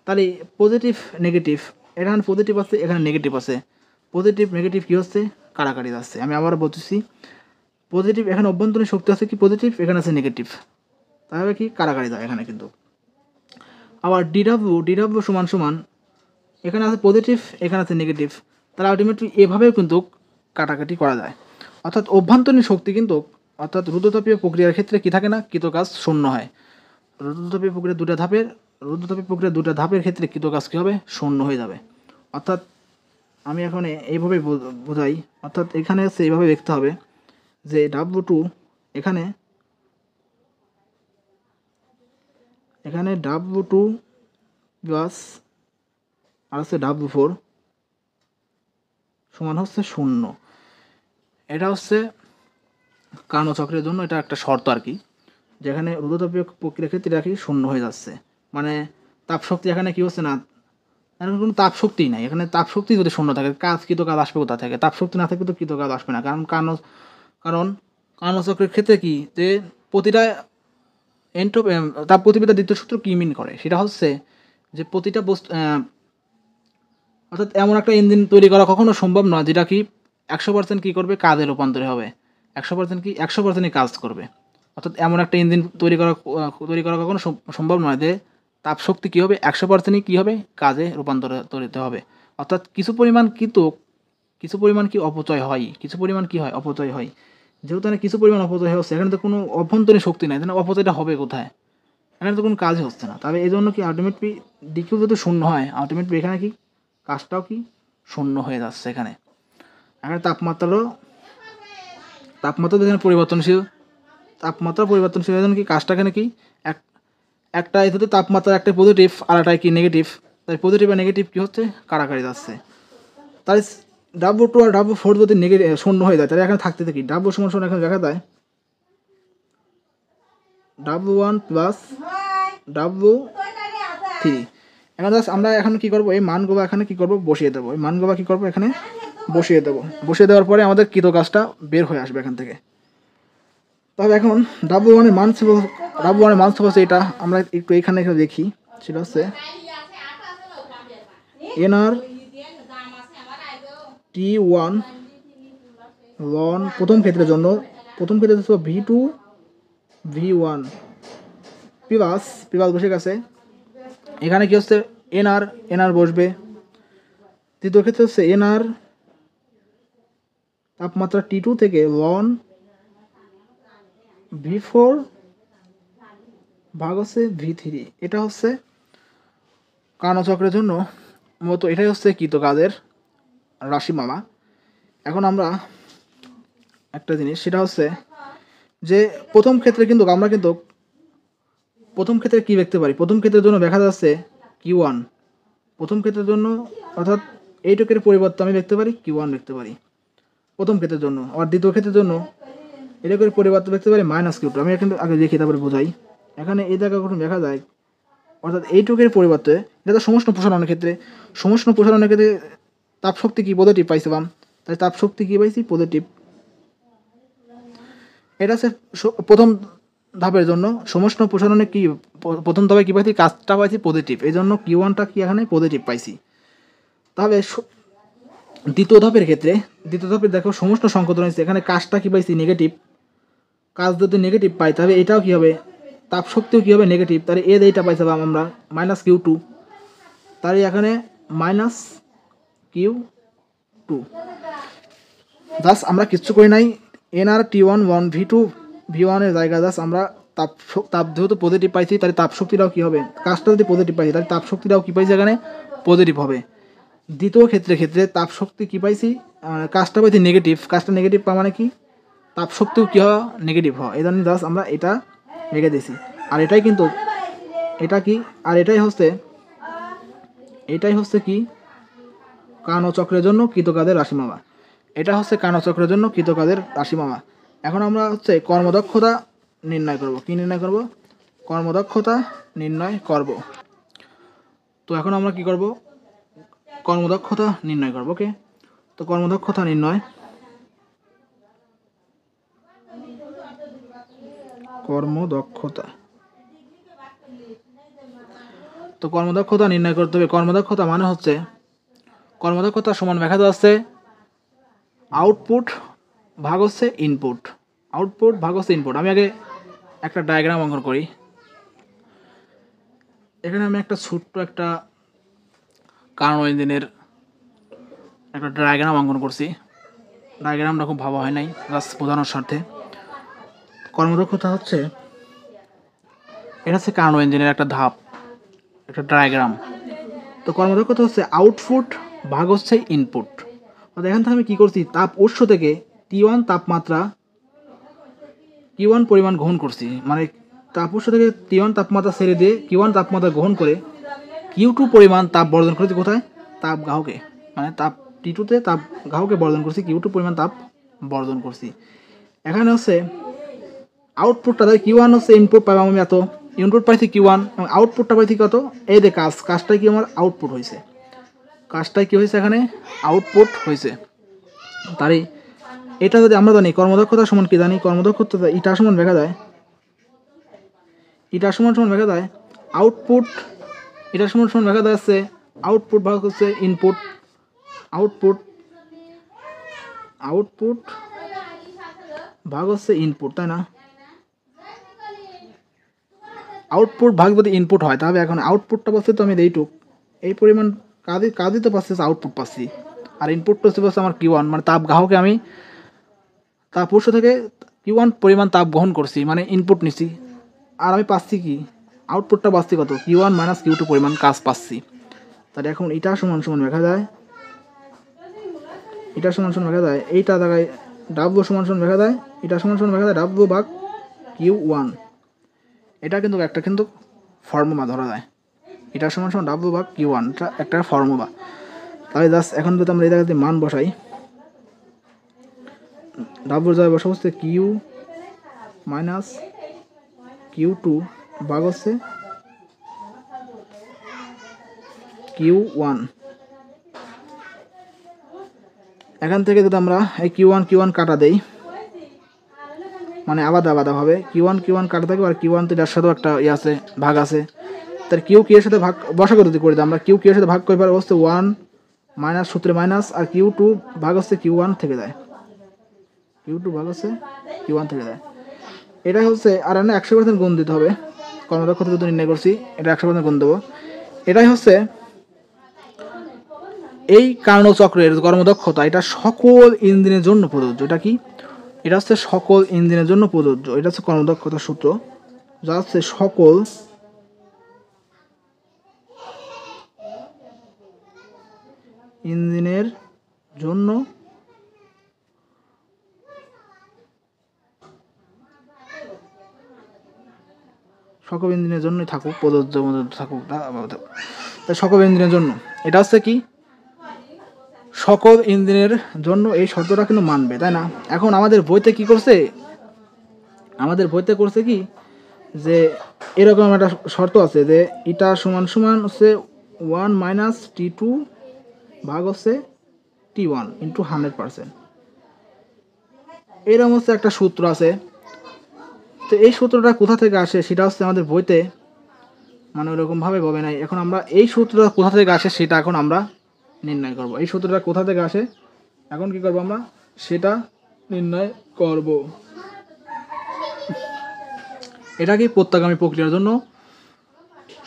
তাহলে পজিটিভ নেগেটিভ, এখানে পজিটিভ আছে এখানে নেগেটিভ আছে, পজিটিভ নেগেটিভ কী হচ্ছে কাটাকাটি যাচ্ছে। আমি আবার বলতেছি পজিটিভ, এখানে অভ্যন্তরীণ শক্তি আছে কি পজিটিভ, এখানে আছে নেগেটিভ, তাহলে কি কাটাকাটি যায় এখানে কিন্তু। আবার ডিডাব্লিউ সমান এখানে আছে পজিটিভ এখানে আছে নেগেটিভ, তাহলে আলটিমেটলি এভাবেও কিন্তু কাটাকাটি করা যায়। অর্থাৎ অভ্যন্তরীণ শক্তি কিন্তু অর্থাৎ রুদ্ধতাপীয় প্রক্রিয়ার ক্ষেত্রে কী থাকে না কৃতকাজ শূন্য হয়। রুদ্ধতাপীয় প্রক্রিয়া দুটা ধাপের ক্ষেত্রে কৃতকাজ কী হবে শূন্য হয়ে যাবে। অর্থাৎ আমি এখন এইভাবে বোঝাই, অর্থাৎ এখানে হচ্ছে এইভাবে দেখতে হবে যে W2 এখানে W2 প্লাস আর হচ্ছে W4 সমান হচ্ছে শূন্য। এটা হচ্ছে কার্নো চক্রের জন্য এটা একটা শর্ত আর কি, যেখানে রুদ্ধতাপীয় প্রক্রিয়ার ক্ষেত্রে এটা কি শূন্য হয়ে যাচ্ছে, মানে তাপশক্তি এখানে কি হচ্ছে না, এখানে কোনো তাপশক্তিই নাই। এখানে তাপশক্তি যদি শূন্য থাকে কৃতকাজ আসবে কোথা থেকে, তাপশক্তি না থাকলে তো কৃতকাজ আসবে না। কারণ কার্নো চক্রের ক্ষেত্রে কি যে প্রতিটা তাপ গতিবিদ্যার দ্বিতীয় সূত্র কি মিন করে, সেটা হচ্ছে যে প্রতিটা বস্তু অর্থাৎ এমন একটা ইঞ্জিন তৈরি করা কখনো সম্ভব নয় যেটা কি 100% কী করবে কাজে রূপান্তরে হবে, 100%ই কাজ করবে। অর্থাৎ এমন একটা ইঞ্জিন তৈরি করা কখনো সম্ভব নয় যে তাপশক্তি কী হবে 100%ই কী হবে কাজে রূপান্তরিত হবে। অর্থাৎ কিছু পরিমাণ কি অপচয় হয়, অপচয় হয়। যেহেতু এখানে কিছু পরিমাণ অপচয় হচ্ছে, এখানে তো কোনো অভ্যন্তরীণ শক্তি নাই, তাহলে অপচয়টা হবে কোথায়, এখানে তো কোনো কাজই হচ্ছে না। তবে এই জন্য কি আলটিমেটলি ডিকিউ যদি শূন্য হয় আলটিমেটলি এখানে কি কাজটাও কি শূন্য হয়ে যাচ্ছে। এখানে তাপমাত্রা এখানে পরিবর্তনশীল, এই জন্য কি কাজটা এখানে কি একটা যদি তাপমাত্রা একটা পজিটিভ আর একটা কি নেগেটিভ, তাই পজিটিভ আর নেগেটিভ কী হচ্ছে কাটাকাটি যাচ্ছে। তাই W2 আর W4 যদি শূন্য হয়ে যায় তাহলে এখানে থাকতে থাকি W সমান এখানে দেখা যায় W1 প্লাস W3। এখন আমরা এখন কী করবো এই মানগুলো এখানে কী করবো বসিয়ে দেবো, এই মানগুলো কী করবো এখানে বসিয়ে দেবো। বসিয়ে দেওয়ার পরে আমাদের কৃত কাজটা বের হয়ে আসবে এখান থেকে। তবে এখন W1 এর মান ছিল, W1 এর মান ছিল এটা আমরা একটু এখানে দেখি, সেটা হচ্ছে এনআর T1 লন প্রথম ক্ষেত্রের জন্য, প্রথম ক্ষেত্রে ছিল V2 V1 প্লাস বসে গেছে। এখানে কি হচ্ছে এনআর বসবে। দ্বিতীয় ক্ষেত্রে হচ্ছে এনআর তাপমাত্রা T2 থেকে লন V4 ভাগ হচ্ছে V3। এটা হচ্ছে কার্নো চক্রের জন্য মূলত এটাই হচ্ছে কৃত কাজের রাশিমালা। এখন আমরা একটা জিনিস, সেটা হচ্ছে যে প্রথম ক্ষেত্রে কিন্তু আমরা কিন্তু প্রথম ক্ষেত্রে কি দেখতে পারি, প্রথম ক্ষেত্রের জন্য দেখা যাচ্ছে Q1, প্রথম ক্ষেত্রের জন্য অর্থাৎ এইটুকের পরিবর্তে আমি দেখতে পারি Q1 দেখতে পারি প্রথম ক্ষেত্রের জন্য। আর দ্বিতীয় ক্ষেত্রের জন্য এটাকের পরিবর্তে দেখতে পারি -Q2। আমি কিন্তু আগে দেখি তারপরে বোঝাই। এখানে এই জায়গা কখন দেখা যায়, অর্থাৎ এইটুকের পরিবর্তে এটা তো সমষ্ণ প্রসারণের ক্ষেত্রে, সমষ্ণ প্রসারণের ক্ষেত্রে তাপশক্তি কি পজিটিভ পাইছিলাম, তাই তাপশক্তি কি পাইছি পজিটিভ। এটা হচ্ছে প্রথম ধাপের জন্য সমষ্ণ প্রসারণে কি প্রথম ধাপে কি পাইছি, কাজটা পাইছি পজিটিভ, এই জন্য Q1টা কি এখানে পজিটিভ পাইছি। তাহলে দ্বিতীয় ধাপের ক্ষেত্রে, দ্বিতীয় ধাপের দেখো সমষ্ণ সংকোচন হয়েছে, এখানে কাজটা কি পাইছি নেগেটিভ। কাজ যদি নেগেটিভ পাই তাহলে এটাও কি হবে, তাপ শক্তিও কি হবে নেগেটিভ। তাহলে এইটা পাইছিলাম আমরা -Q2, তাহলে এখানে -Q2। জাস্ট আমরা কিচ্ছু করি নাই, এনআর T1 V2 V1 এর জায়গা জাস্ট আমরা তাপ যেহেতু পজিটিভ পাইছি তাহলে তাপ শক্তিটাও কী হবে, কাজটা যদি পজিটিভ পাইছি তাহলে তাপ শক্তিটাও কী পাইছি এখানে পজিটিভ হবে। দ্বিতীয় ক্ষেত্রে তাপ শক্তি কী পাইছি, কাজটা পাইছি নেগেটিভ, কাজটা নেগেটিভ পাওয়া মানে কি তাপ শক্তিও কী হওয়া নেগেটিভ হওয়া, এই জন্য জাস্ট আমরা এটা রেখে দিয়েছি। আর এটাই কিন্তু এটা কি, আর এটাই হচ্ছে কি কার্নো চক্রের জন্য কৃতকাজের রাশিমালা। এটা হচ্ছে কার্নো চক্রের জন্য কৃতকাজের রাশিমালা। এখন আমরা হচ্ছে কর্মদক্ষতা নির্ণয় করব। কি নির্ণয় করব, কর্মদক্ষতা নির্ণয় করব। তো এখন আমরা কি করব, কর্মদক্ষতা নির্ণয় করব। ওকে, তো কর্মদক্ষতা নির্ণয়, তো কর্মদক্ষতা নির্ণয় করতে হবে। কর্মদক্ষতা মানে হচ্ছে, কর্মদক্ষতা সমান দেখা যাচ্ছে আউটপুট ভাগ হচ্ছে ইনপুট, আউটপুট ভাগ হচ্ছে ইনপুট। আমি আগে একটা ডায়াগ্রাম অঙ্কন করি। এখানে আমি একটা ছোট্ট একটা কার্নো ইঞ্জিনের একটা ডায়াগ্রাম অঙ্কন করছি। ডায়াগ্রামটা খুব ভালো হয় নাই, জাস্ট বোঝানোর স্বার্থে। কর্মদক্ষতা হচ্ছে, এটা হচ্ছে কার্নো ইঞ্জিনের একটা ধাপ, একটা ডায়াগ্রাম। তো কর্মদক্ষতা হচ্ছে আউটপুট ভাগ হচ্ছে ইনপুট। এখান থেকে আমি কী করছি, তাপ উৎস থেকে T1 তাপমাত্রা Q1 পরিমাণ গ্রহণ করছি, মানে তাপ উৎস থেকে T1 তাপমাত্রা ছেড়ে দিয়ে Q1 তাপমাত্রা গ্রহণ করে Q2 পরিমাণ তাপ বর্জন করেছি কোথায়, তাপ গ্রাহকে, মানে তাপ T2 তে তাপ গ্রাহকে বর্জন করছি, Q2 পরিমাণ তাপ বর্জন করছি। এখানে হচ্ছে আউটপুটটা, তাই Q1 হচ্ছে ইনপুট পাইলাম আমি এত, ইনপুট পাইছি Q1 এবং আউটপুটটা পাইছি কত, এই যে কাজটাই কি আমার আউটপুট হয়েছে, কাজটাই কি হয়েছে এখানে আউটপুট হয়েছে। তারই এটা যদি আমরা জানি কর্মদক্ষতা সমান কি জানি, কর্মদক্ষতা ইটা সমান দেখা যায়, ইটা সমান দেখা যায় আউটপুট, এটা সমান দেখা যাচ্ছে আউটপুট ভাগ হচ্ছে ইনপুট, আউটপুট ভাগ হচ্ছে ইনপুট, তাই না। আউটপুট ভাগ যদি ইনপুট হয় তাহলে এখন আউটপুটটা পাচ্ছি তো আমি এইটুক, এই পরিমাণ কাজই তো পাচ্ছি, আউটপুট পাচ্ছি। আর ইনপুটটা হচ্ছে আমার Q1, মানে তাপ গ্রাহকে আমি তাপ উৎস থেকে Q1 পরিমাণ তাপ গ্রহণ করছি, মানে ইনপুট নিছি। আর আমি পাচ্ছি কি, আউটপুটটা পাচ্ছি কত, Q1 - Q2 পরিমাণ কাজ পাচ্ছি। তাহলে এখন এটা সমান দেখা যায়, এটা সমান দেখা যায়, এইটা জায়গায় W সমান দেখা যায়, এটা সমান দেখা যায় W ভাগ Q1। এটা কিন্তু একটা ফর্মুলা ধরা যায়, এটা সমান W ভাগ Q1, এটা একটা ফর্মুলা। তাহলে জাস্ট এখন যদি আমরা এই জায়গাতে মান বসাই, W জায়গায় বসা হচ্ছে Q - Q2 ভাগ হচ্ছে Q1। এখান থেকে যদি আমরা এই Q1 কাটা দেই, মানে আলাদা আলাদাভাবে Q1 কাটা থাকবে, আর Q1 তো এটার সাথেও একটা আছে, ভাগ আছে। তার কিউ এর সাথে ভাগ বসাগত যদি করে দিই আমরা, কিউ এর সাথে ভাগ করে পারবো হচ্ছে 1 মাইনাস সূত্রে মাইনাস, আর Q2 ভাগ হচ্ছে Q1 থেকে যায়, Q2 ভাগ হচ্ছে Q1 থেকে যায়। এটা হচ্ছে, আর না 100% গুণ দিতে হবে, কর্মদক্ষতা যদি নির্ণয় করছি এটা 100% গুণ দেবো। এটাই হচ্ছে এই কার্নোচক্রের কর্মদক্ষতা, এটা সকল ইঞ্জিনের জন্য প্রযোজ্য। এটা কি? এটা হচ্ছে সকল ইঞ্জিনের জন্য প্রযোজ্য। এটা হচ্ছে কর্মদক্ষতার সূত্র, যা হচ্ছে সকল ইঞ্জিনের জন্য সকল ইঞ্জিনের জন্যই থাকুক, প্রযোজ্য থাকুক, সকল ইঞ্জিনের জন্য। এটা হচ্ছে কি? সকল ইঞ্জিনের জন্য এই শর্তটা কিন্তু মানবে, তাই না? এখন আমাদের বইতে কি করছে, আমাদের বইতে করছে কি, যে এরকম একটা শর্ত আছে যে এটা সমান সমান হচ্ছে 1 মাইনাস T2 ভাগ হচ্ছে T1 ইন্টু 100%। এরকম হচ্ছে একটা সূত্র আছে। তো এই সূত্রটা কোথা থেকে আসে সেটা হচ্ছে আমাদের বইতে মানে ওরকমভাবে বলে নাই। এখন আমরা এই সূত্রটা কোথা থেকে আসে সেটা এখন আমরা নির্ণয় করব। এই সূত্রটা কোথা থেকে আসে এখন কি করব আমরা সেটা নির্ণয় করব। এটা কি? প্রত্যাগামী প্রক্রিয়ার জন্য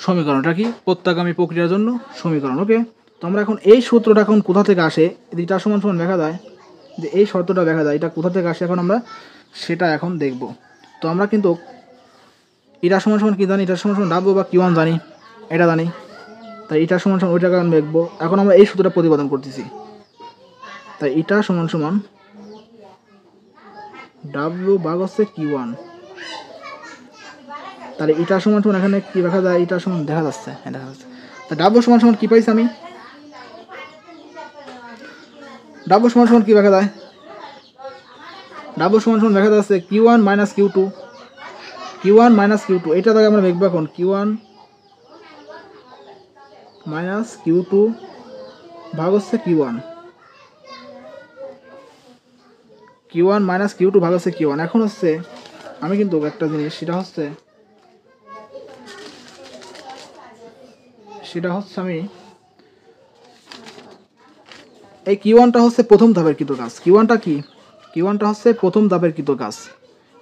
সমীকরণ। এটা কি? প্রত্যাগামী প্রক্রিয়ার জন্য সমীকরণ। ওকে, তো আমরা এখন এই সূত্রটা এখন কোথা থেকে আসে, এটা সমান সমান দেখা যায় যে এই শর্তটা দেখা যায়, এটা কোথা থেকে আসে এখন আমরা সেটা এখন দেখব। তো আমরা কিন্তু এটা সমান সমান কি জানি, এটা সমান সমান ডাব্লিউ বা Q1 জানি, এটা জানি, তাই এটা সমান সমান ওইটাকে আমি দেখবো। এখন আমরা এই সূত্রটা প্রতিপাদন করতেছি, তাই এটা সমান সমান ডাব্লিউ ভাগ হচ্ছে Q1। তাহলে এটা সমান সমান এখানে কি দেখা যায়, এটা সমান দেখা যাচ্ছে, হ্যাঁ দেখা যাচ্ছে। তা ডাব্লিউ সমান সমান কি পাইছি আমি, ডাব্লিউ সমান সমান কি দেখা যায়, ডাব্লিউ সমান সমান দেখা যাচ্ছে Q1 minus Q2, Q1 minus Q2। এটা থেকে আমরা দেখবো এখন Q1 মাইনাস Q2 ভাগ হচ্ছে Q1, Q1 মাইনাস Q2 ভাগ হচ্ছে Q1। এখন হচ্ছে আমি কিন্তু একটা জিনিস, সেটা হচ্ছে আমি এই Q1টা হচ্ছে প্রথম ধাপের কৃত কাজ। Q1টা কি? Q1টা হচ্ছে প্রথম ধাপের কৃত কাজ।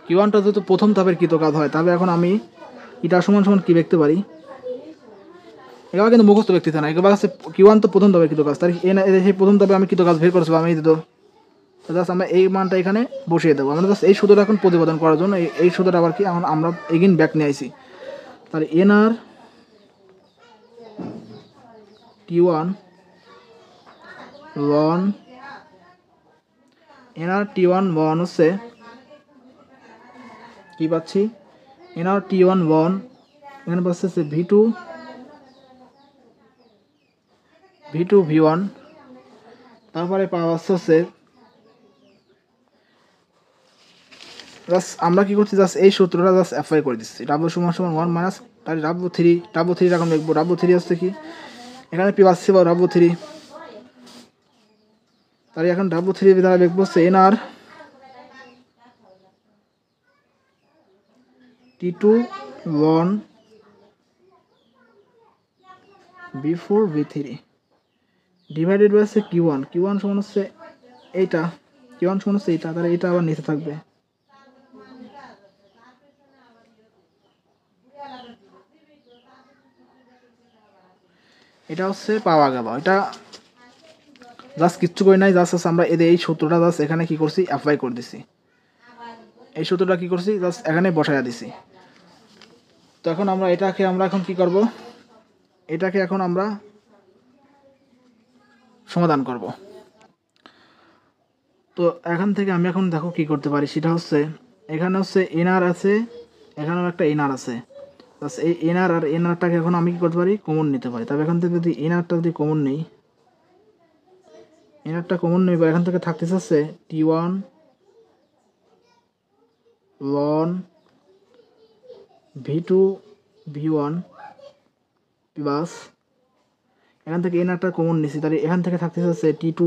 Q1টা যেহেতু প্রথম ধাপের কৃত কাজ হয়, তাহলে এখন আমি এটা সমান সমান কি লিখতে পারি, এবার কিন্তু মুখস্থ ব্যক্তি না, এবার হচ্ছে Q1 তো প্রথম ধাপের কৃত কাজ, তার সেই প্রথম ধাপে আমি কৃত কাজ বের করেছি আমি দিত, তো জাস্ট আমরা এই মানটা এখানে বসিয়ে দেবো। আমরা জাস্ট এই সূত্রটা এখন প্রতিপাদন করার জন্য এই সূত্রটা আবার কি এখন আমরা এগিন ব্যাক নিয়ে আইছি। তাহলে এনআর T1 1 এনআর T1 1 হচ্ছে কি পাচ্ছি, এনআর T1 1 এখানে পাচ্ছে V2 V1, তারপরে পাওয়া হচ্ছে জাস্ট আমরা কি করছি, জাস্ট এই সূত্রটা জাস্ট অ্যাপ্লাই করে দিচ্ছি। ডাব্লিউ সমান সমান 1 মাইনাস, তাহলে ডাব্লিউ থ্রি এখন দেখবো। ডাব্লিউ3 হচ্ছে কি, এখানে পি পাচ্ছি বা ডাব্লিউ3, তাহলে এখন ডাব্লিউ3 দ্বারা দেখবো হচ্ছে NR T2 1 V4 V3 divided by হচ্ছে Q1 সমান হচ্ছে এইটা, Q1 সমান হচ্ছে এইটা, তাহলে এটা আবার নিচে থাকবে। এটা হচ্ছে পাওয়া গেল। এটা জাস্ট কিচ্ছু করি নাই, জাস্ট আমরা এদের এই সূত্রটা জাস্ট এখানে কি করছি, অ্যাপ্লাই করে দিছি। এই সূত্রটা কি করছি, জাস্ট এখানে বসাইয়া দিছি। তো এখন আমরা এটাকে আমরা এখন কি করব, এটাকে এখন আমরা সমাধান করব। তো এখান থেকে আমি এখন দেখো কি করতে পারি, সেটা হচ্ছে এখানে হচ্ছে এনআর আছে, এখানেও একটা এনআর আছে, এই এনআর আর এনআরটাকে এখন আমি কি করতে পারি, কমন নিতে পারি। তবে এখান থেকে যদি এনআরটা যদি কমন নেই, এনআরটা কমন নেই, বা এখান থেকে থাকতে চাচ্ছে T1 1 V2 V1 প্লাস এখান থেকে এনআরটা কমন নিছি, তাহলে এখান থেকে থাকতে চাচ্ছে T2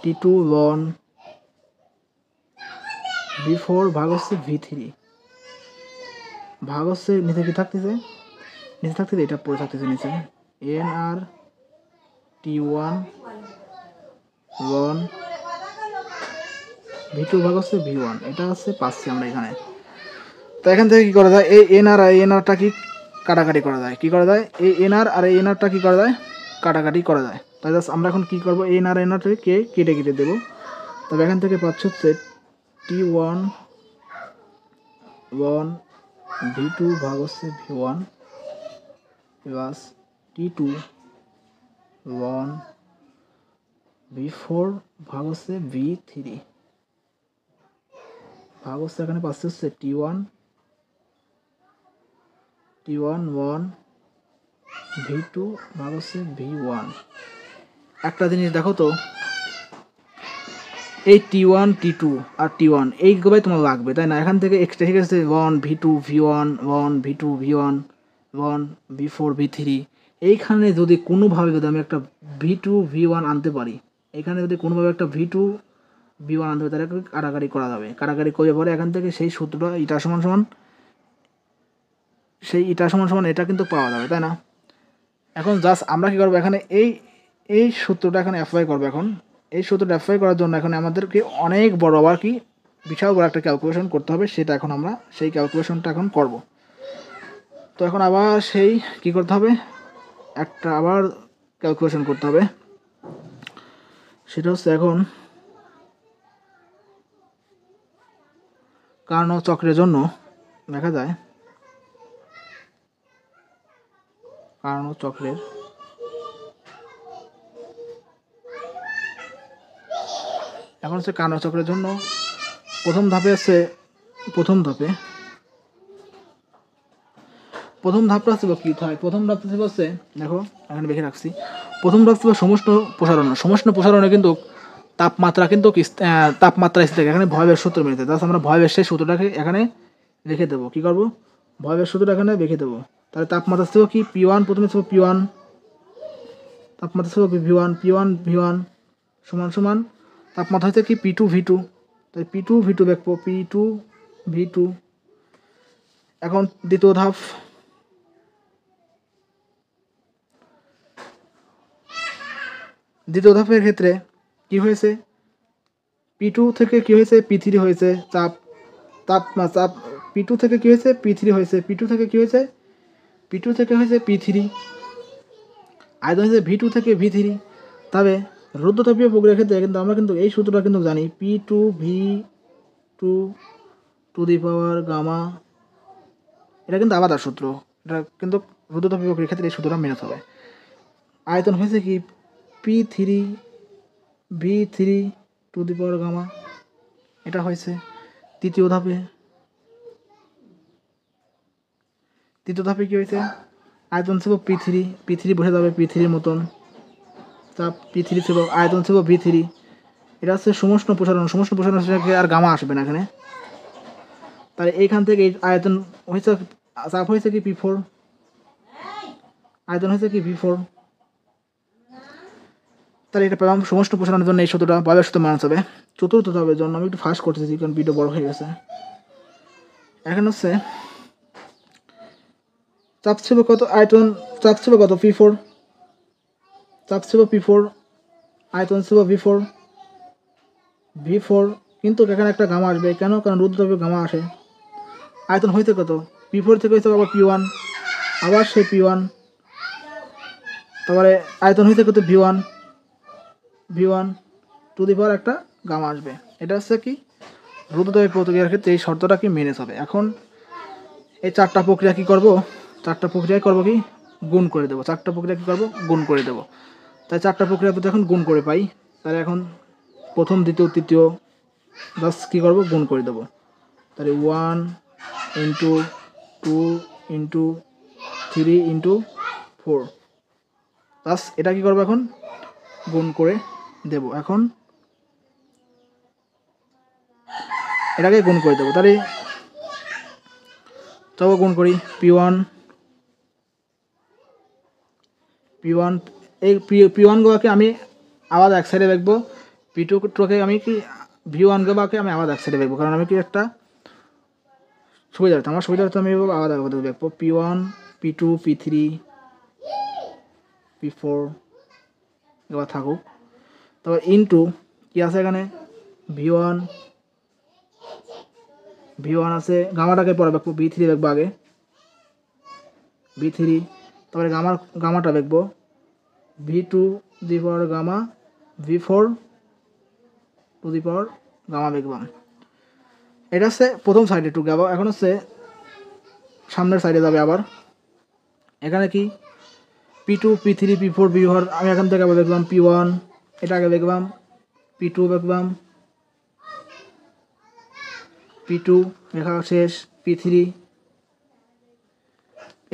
T2 1 V4 ভাগ হচ্ছে V3 ভাগ হচ্ছে নিচে কি থাকতেছে এটা পড়ে থাকতেছে নিচে NR T1 1 V2 ভাগ হচ্ছে V1 এটা হচ্ছে পাচ্ছি আমরা এখানে। তো এখান থেকে কি করা যায়, এই NR আর NRটা কি কাটাকাটি করা যায়, এই NR আর এই NRটা কি করা যায়, কাটাকাটি করা যায়। তাই জাস্ট আমরা এখন কি করবো, NR আর NRটাকে কেটে দেবো। তবে এখান থেকে পাচ্ছি হচ্ছে T1 1 V2 ভাগ হচ্ছে V1 প্লাস T2 1 V4 ভাগ হচ্ছে V3 ভাগ হচ্ছে এখানে পাচ্ছি হচ্ছে T1 1 V2 ভাগ হচ্ছে V1। একটা জিনিস দেখো তো, এই T1 T2 আর T1 এইগুলোই তোমার লাগবে তাই না। এখান থেকে এক্সট্রা ঠিক আছে 1 V2 V1 1 V2 V1 1 V4 V3, এইখানে যদি কোনোভাবে যদি আমি একটা V2 V1 আনতে পারি, এখানে যদি কোনোভাবে একটা V2 V1 আনতে পারি, তাহলে কাটাকাটি করা যাবে। কাটাকাটি করে পরে এখান থেকে সেই সূত্রটা ইটা সমান সমান এটা কিন্তু পাওয়া যাবে তাই না। এখন জাস্ট আমরা কি করবো, এখানে এই সূত্রটা এখানে অ্যাপ্লাই করবো। এখন এই সূত্রটা অ্যাপ্লাই করার জন্য এখন আমাদেরকে অনেক বড় আবার কি বিশাল বড় একটা ক্যালকুলেশন করতে হবে, সেটা এখন আমরা সেই ক্যালকুলেশনটা এখন করব। তো এখন আবার সেই কি করতে হবে, একটা আবার ক্যালকুলেশন করতে হবে। সেটা হচ্ছে এখন কার্নো চক্রের জন্য দেখা যায়, কার্নো চক্রের এখন হচ্ছে কার্নো চক্রের জন্য প্রথম ধাপে হচ্ছে প্রথম ধাপটা হচ্ছে কি হয়, প্রথম ধাপটা হচ্ছে দেখো এখানে লিখে রাখছি। প্রথম ধাপ ছিল সমষ্ণ প্রসারণে কিন্তু তাপমাত্রা স্থির থাকে। এখানে ভয়বেগ সূত্র মেনেছে, তাহলে আমরা ভয়বেগ সেই সূত্রটাকে এখানে লিখে দেবো। কি করবো, ভয়বেগ সূত্রটা এখানে লিখে দেবো। তাহলে তাপমাত্রা ছিল কি P1, প্রথমে ছিল P1, তাপমাত্রা ছিল P1 সমান তাপমাত্রা হচ্ছে কি P2 V2, তাই P2 V2 দেখবো P2 V2। এখন দ্বিতীয় ধাপের ক্ষেত্রে কি হয়েছে, P2 থেকে কি হয়েছে P3 হয়েছে, চাপ P2 থেকে কি হয়েছে P3 হয়েছে, P2 থেকে হয়েছে P3, আয়তন হয়েছে V2 থেকে V3। তবে রুদ্ধতাপীয় প্রক্রিয়ার ক্ষেত্রে কিন্তু আমরা কিন্তু এই সূত্রটা কিন্তু জানি, P2 V2 to the power gamma, এটা কিন্তু আলাদা সূত্র। এটা কিন্তু রুদ্ধতাপীয় প্রক্রিয়ার ক্ষেত্রে এই সূত্রটা মেনে হবে। আয়তন হয়েছে কি P3 V3 to the power gamma, এটা হয়েছে তৃতীয় ধাপে কি হয়েছে, আয়তন ছিল P3 বসে যাবে P3 মতন, চাপ P3 ছিল, আয়তন ছিল V3। এটা হচ্ছে সমষ্ণ প্রসারণ আর গামা আসবে না এখানে। তাহলে এইখান থেকে আয়তন হয়েছে, চাপ হয়েছে কি P4, আয়তন হয়েছে কি V4। তাহলে এটা পেলাম সমষ্ণ প্রসারণের জন্য এই সূত্রটা ভয়বেগ সূত্র মানা যাবে। চতুর্থ ধাপের জন্য আমি একটু ফাস্ট করতেছি কারণ ভিডিও বড় হয়ে গেছে। এখন হচ্ছে চাপ ছিল কত, চাপ ছিল কত P4, আয়তন ছিল V4, কিন্তু এখানে একটা গামা আসবে কেন, কারণ রুদ্ধতাপীয় গামা আসে। আয়তন হয়েছে কত P4 থেকে হয়েছে আবার P1, আবার সেই P1, তারপরে আয়তন হয়েছে কত V1 টু দি পাওয়ার একটা গামা আসবে। এটা হচ্ছে কি রুদ্ধতাপীয় প্রক্রিয়ার ক্ষেত্রে এই শর্তটা কি মেনে হবে। এখন এই চারটা প্রক্রিয়া কি করব, কি গুণ করে দেবো। গুণ করে দেবো। তাই চারটা প্রক্রিয়া যদি এখন গুণ করে পাই, তাহলে এখন প্রথম দ্বিতীয় তৃতীয় জাস্ট কী করবো, গুণ করে দেবো। তাহলে 1 × 2 × 3 × 4 জাস্ট এটা কী করবো, এখন গুণ করে দেব। এখন এটাকে গুণ করে দেবো। তাহলে তবে গুণ করি P1 এই P1 গুলোকে আমি আলাদা এক সাইডে রাখবো, P2 আমি কি V1 গামাকে আমি আলাদা এক সাইডে দেখবো, কারণ আমি কি একটা সুবিধার্থে, আমার সুবিধার্থে আমি আলাদা আলাদা দেখবো। P1 P2 P3 P4 এবার থাকুক। তারপর ইনটু কি আছে এখানে V1 আছে, গামাটাকে পরে দেখবো, V3 দেখবো আগে V3, তারপরে গামাটা দেখবো V2 the power gamma V4 to the power gamma দেখলাম। এটা হচ্ছে প্রথম সাইডে টু যাবো। এখন হচ্ছে সামনের সাইডে যাবে আবার। এখানে কি P2 P3 P4 P4 আমি এখান থেকে আবার দেখলাম P1, এটা আগে দেখলাম P2 দেখলাম, P2 লেখা শেষ, P3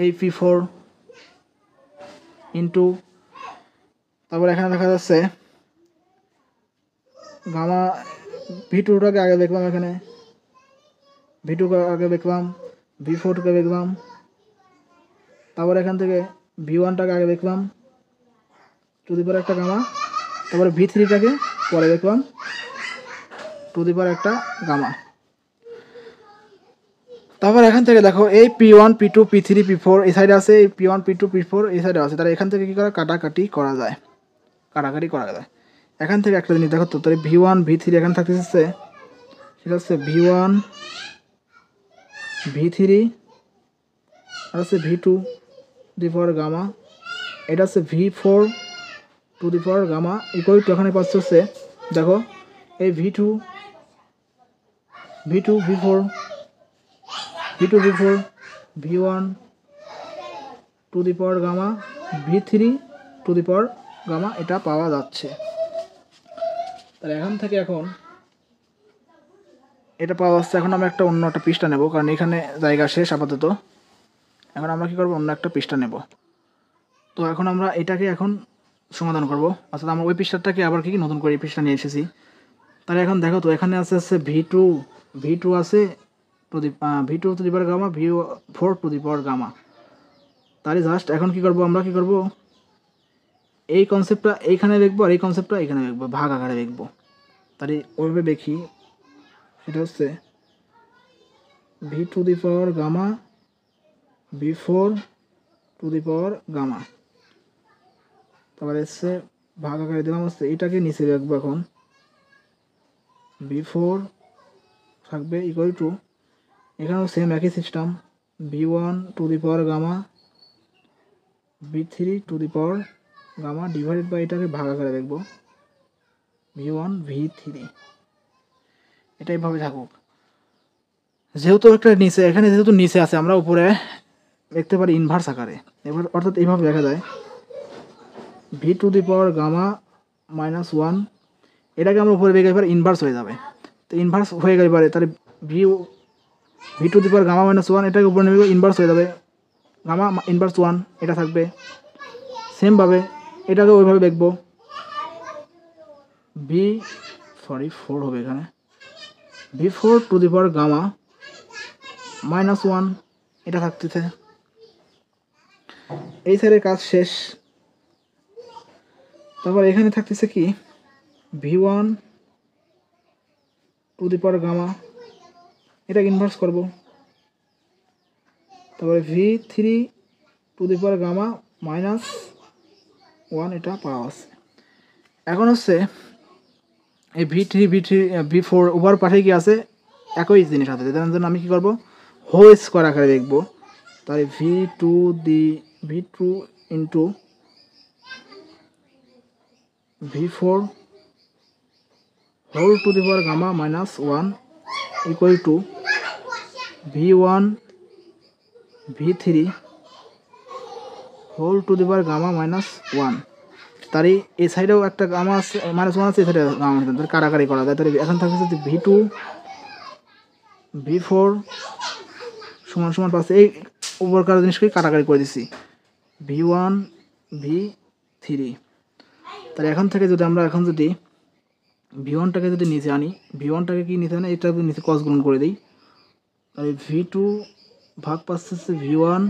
এই P4 ইন্টু, তারপর এখানে দেখা যাচ্ছে গামা V2টাকে আগে দেখলাম, এখানে V2কে আগে দেখলাম, V4কে দেখলাম, তারপর এখান থেকে V1টাকে আগে দেখলাম টু দি পাওয়ার একটা গামা, তারপরে V3টাকে পরে দেখলাম টু দি পাওয়ার একটা গামা। তারপর এখান থেকে দেখো এই P1 P2 P3 P4 এই সাইডে আছে, এই P1 P2 P4 এই সাইডে আছে, তাহলে এখান থেকে কি করা কাটাকাটি করা যায়। এখান থেকে একটা জিনিস দেখো তো, তাহলে V1 V3 এখানে থাকতেছে, সেটা হচ্ছে V1 V3 আর হচ্ছে V2 দি পাওয়ার গামা, এটা হচ্ছে V4 to the power gamma equal to, এখানে পাচ্ছে হচ্ছে দেখো এই V2 V4 V1 to the power gamma V3 to the power gamma এটা পাওয়া যাচ্ছে। তাহলে এখান থেকে এখন এটা পাওয়া যাচ্ছে। এখন আমরা অন্য একটা পৃষ্ঠা নেব, কারণ এখানে জায়গা শেষ আপাতত। এখন আমরা কি করব, অন্য একটা পৃষ্ঠা নেব। তো এখন আমরা এটাকে এখন সমাধান করব, অর্থাৎ আমরা ওই পৃষ্ঠাটাকে আবার কি নতুন করে এই পৃষ্ঠা নিয়ে এসেছি। তাহলে এখন দেখো তো, এখানে আছে V2 আছে V2 to the power gamma V4 to the power gamma. তাহলে জাস্ট এখন কি করব, আমরা কি করব, এই কনসেপ্টটা এইখানে দেখবো আর এই কনসেপ্টটা এখানে দেখবো, ভাগ আকারে দেখবো। তাহলে ওইভাবে দেখি, সেটা হচ্ছে V to the power gamma V4 to the power gamma, তারপরে হচ্ছে ভাগ আকারে দিলাম হচ্ছে এটাকে নিচে রাখবো। এখন V4 থাকবে ইকুয়াল টু, এখানেও সেম একই system, V1 to the power gamma V3 to the power gamma divided by এটাকে ভাগ আকারে দেখবো V1 V3, এটাই ভাবে থাকুক। যেহেতু একটা নিচে, এখানে যেহেতু নিচে আছে, আমরা উপরে দেখতে পারি ইনভার্স আকারে, এবার অর্থাৎ এইভাবে দেখা যায় V to the power gamma -1, এটাকে আমরা উপরে দেখে এবার ইনভার্স হয়ে যাবে। তো ইনভার্স হয়ে গেলে পারে, তাহলে V to the power gamma -1 এটাকে উপরে নেবে, ইনভার্স হয়ে যাবে গামা ইনভার্স 1, এটা থাকবে। সেমভাবে এটাকে ওইভাবে দেখবো V4 হবে এখানে, V4 to the power gamma -1 এটা থাকতেছে। এই সাইডের কাজ শেষ। তারপর এখানে থাকতেছে কি V1 to the power gamma, এটাকে ইনভার্স করব। তারপরে V3 to the power gamma -1 এটা পাওয়া আছে। এখন হচ্ছে এই V4 উভয় পাশে কি আছে, একই জিনিস আছে, যার জন্য আমি কি করব, হোল স্কোয়ার আকারে দেখব। তাহলে V2 into V4 whole to the power gamma -1 equal to V1 V3 whole to the power gamma -1। তারই এই সাইডেও একটা গামা আছে -1 আছে, এই সাইডে গামা আছে, তাহলে কাটাকাটি করা যায়। তাহলে এখন থাকছে যে V2 V4 সমান সমান পাচ্ছে, এই উপরকার জিনিসকে কাটাকাটি করে দিচ্ছি V1 V3। তাহলে এখন থেকে যদি আমরা যদি V1টাকে যদি নিচে আনি, V1টাকে কি নিচে আনি, এটা নিচে কস গুণ করে দিই, তাহলে V2 ভাগ পাচ্ছে V1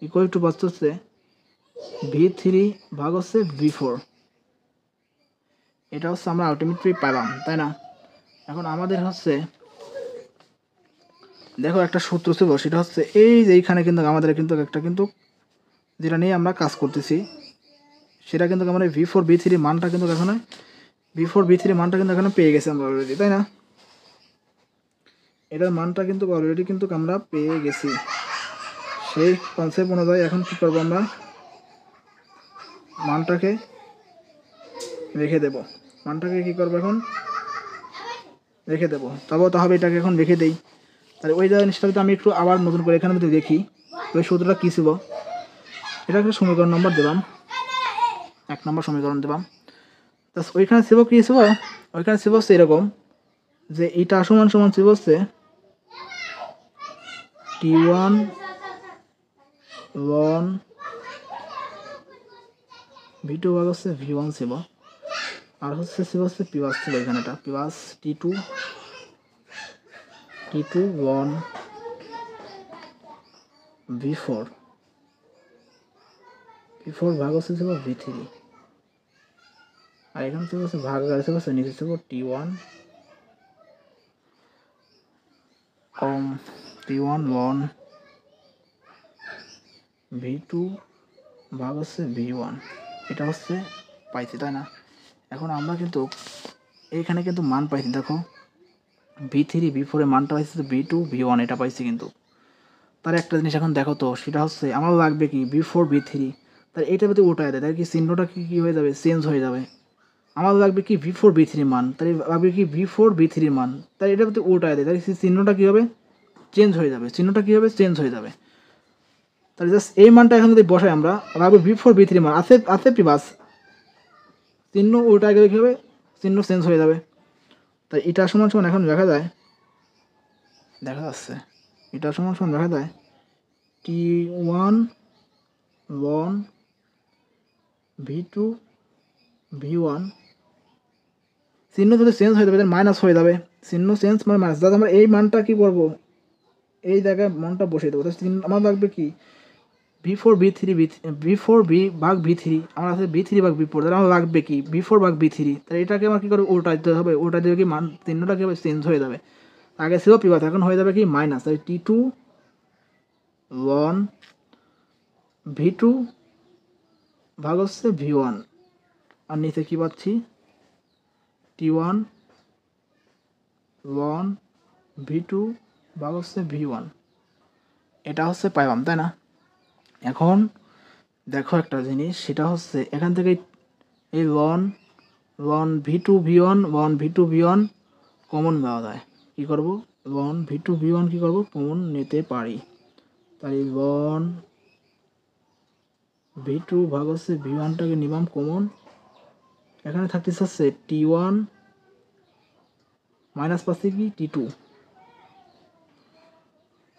ইকুয়াল টু পাচ্ছে হচ্ছে V3 ভাগ হচ্ছে V4। এটা হচ্ছে আমরা আলটিমেটলি পেলাম, তাই না? এখন আমাদের হচ্ছে দেখো একটা সূত্র ছিল, সেটা হচ্ছে এই যে এইখানে কিন্তু আমাদের কিন্তু একটা কিন্তু যেটা নিয়ে আমরা কাজ করতেছি, সেটা কিন্তু আমরা V4V3 মানটা কিন্তু এখানে V4V3 মানটা কিন্তু এখানে পেয়ে গেছি আমরা অলরেডি, তাই না? এটার মানটা কিন্তু অলরেডি কিন্তু আমরা পেয়ে গেছি। সেই কনসেপ্ট অনুযায়ী এখন কি করব, আমরা মানটাকে রেখে দেব। মানটাকে কি করব, এখন রেখে দেব। তবে এটাকে এখন রেখে দেই। তাহলে ওই জিনিসটা যদি আমি একটু আবার নতুন করে এখানে যদি দেখি ওই সূত্রটা কী ছিল, এটাকে সমীকরণ নম্বর দিলাম, 1 নম্বর সমীকরণ দিলাম। তা ওইখানে ছিল কী ছিল, ওইখানে ছিল হচ্ছে এরকম যে এইটা সমান সমান ছিল হচ্ছে T1 লন V2 ভাগ হচ্ছে V1 ছিল, আর হচ্ছে ছিল হচ্ছে প্লাস ছিল এখানে, এটা প্লাস T2 লন V4 ভাগ হচ্ছে ছিল V3, আর এখানে ছিল হচ্ছে ভাগ ছিল হচ্ছে নিচে ছিল T1 লন V2 ভাগ হচ্ছে V1, এটা হচ্ছে পাইছি, তাই না? এখন আমরা কিন্তু এইখানে কিন্তু মান পাইছি, দেখো V3V4 এর মানটা পাইছি V2 V1 এটা পাইছি কিন্তু। তার একটা জিনিস এখন দেখো তো, সেটা হচ্ছে আমার লাগবে কি V4V3, তাহলে এটা যদি ওটায় দেয় তাহলে কি চিহ্নটা কি হয়ে যাবে, চেঞ্জ হয়ে যাবে। আমার লাগবে কি V4V3 মান, তাহলে লাগবে কি V4V3 মান, তাহলে এটা যদি ওটায় দেয় তাহলে চিহ্নটা কী হবে, চেঞ্জ হয়ে যাবে। চিহ্নটা কী হবে, চেঞ্জ হয়ে যাবে। তাহলে জাস্ট এই মানটা এখন যদি বসাই আমরা, লাগবে V4V3 মান আছে প্লাস চিহ্ন ওটায় গেলে কী হবে, চিহ্ন চেঞ্জ হয়ে যাবে। তাই এটা সমান সমান এখন দেখা যাচ্ছে এটা সমান সমান দেখা যায় T1 লন V2 V1, চিহ্ন যদি চেঞ্জ হয়ে যাবে তাহলে মাইনাস হয়ে যাবে, চিহ্ন চেঞ্জ মানে মাইনাস। তাহলে আমরা এই মানটা কি করব, এই জায়গায় মানটা বসিয়ে দেবো। তাহলে আমার লাগবে কি V4 ভাগ V3, আমার আছে V3 ভাগ V4, তাহলে আমার লাগবে কি V4 ভাগ V3, তাহলে এটাকে আমার কী করে উল্টা দিতে হবে, উল্টা দিলে কি মান চিহ্নটা কী হবে, চেঞ্জ হয়ে যাবে। আগে ছিল প্লাস, এখন হয়ে যাবে কি মাইনাস। তাই T2 লন V2 ভাগ হচ্ছে V1, আর নিচে কী পাচ্ছি T1 লন V2 ভাগ হচ্ছে V1, এটা হচ্ছে পাইলাম, তাই না? এখন দেখো একটা জিনিস, সেটা হচ্ছে এখান থেকে এই লন V2 V1 কমন দেওয়া যায়, কী করব, লন V2 V1 কী করব, কমন নিতে পারি। তাই লন V2 ভাগ হচ্ছে V1টাকে নিলাম কমন, এখানে থাকতেছে হচ্ছে T1 মাইনাস পাচ্ছি কি T2,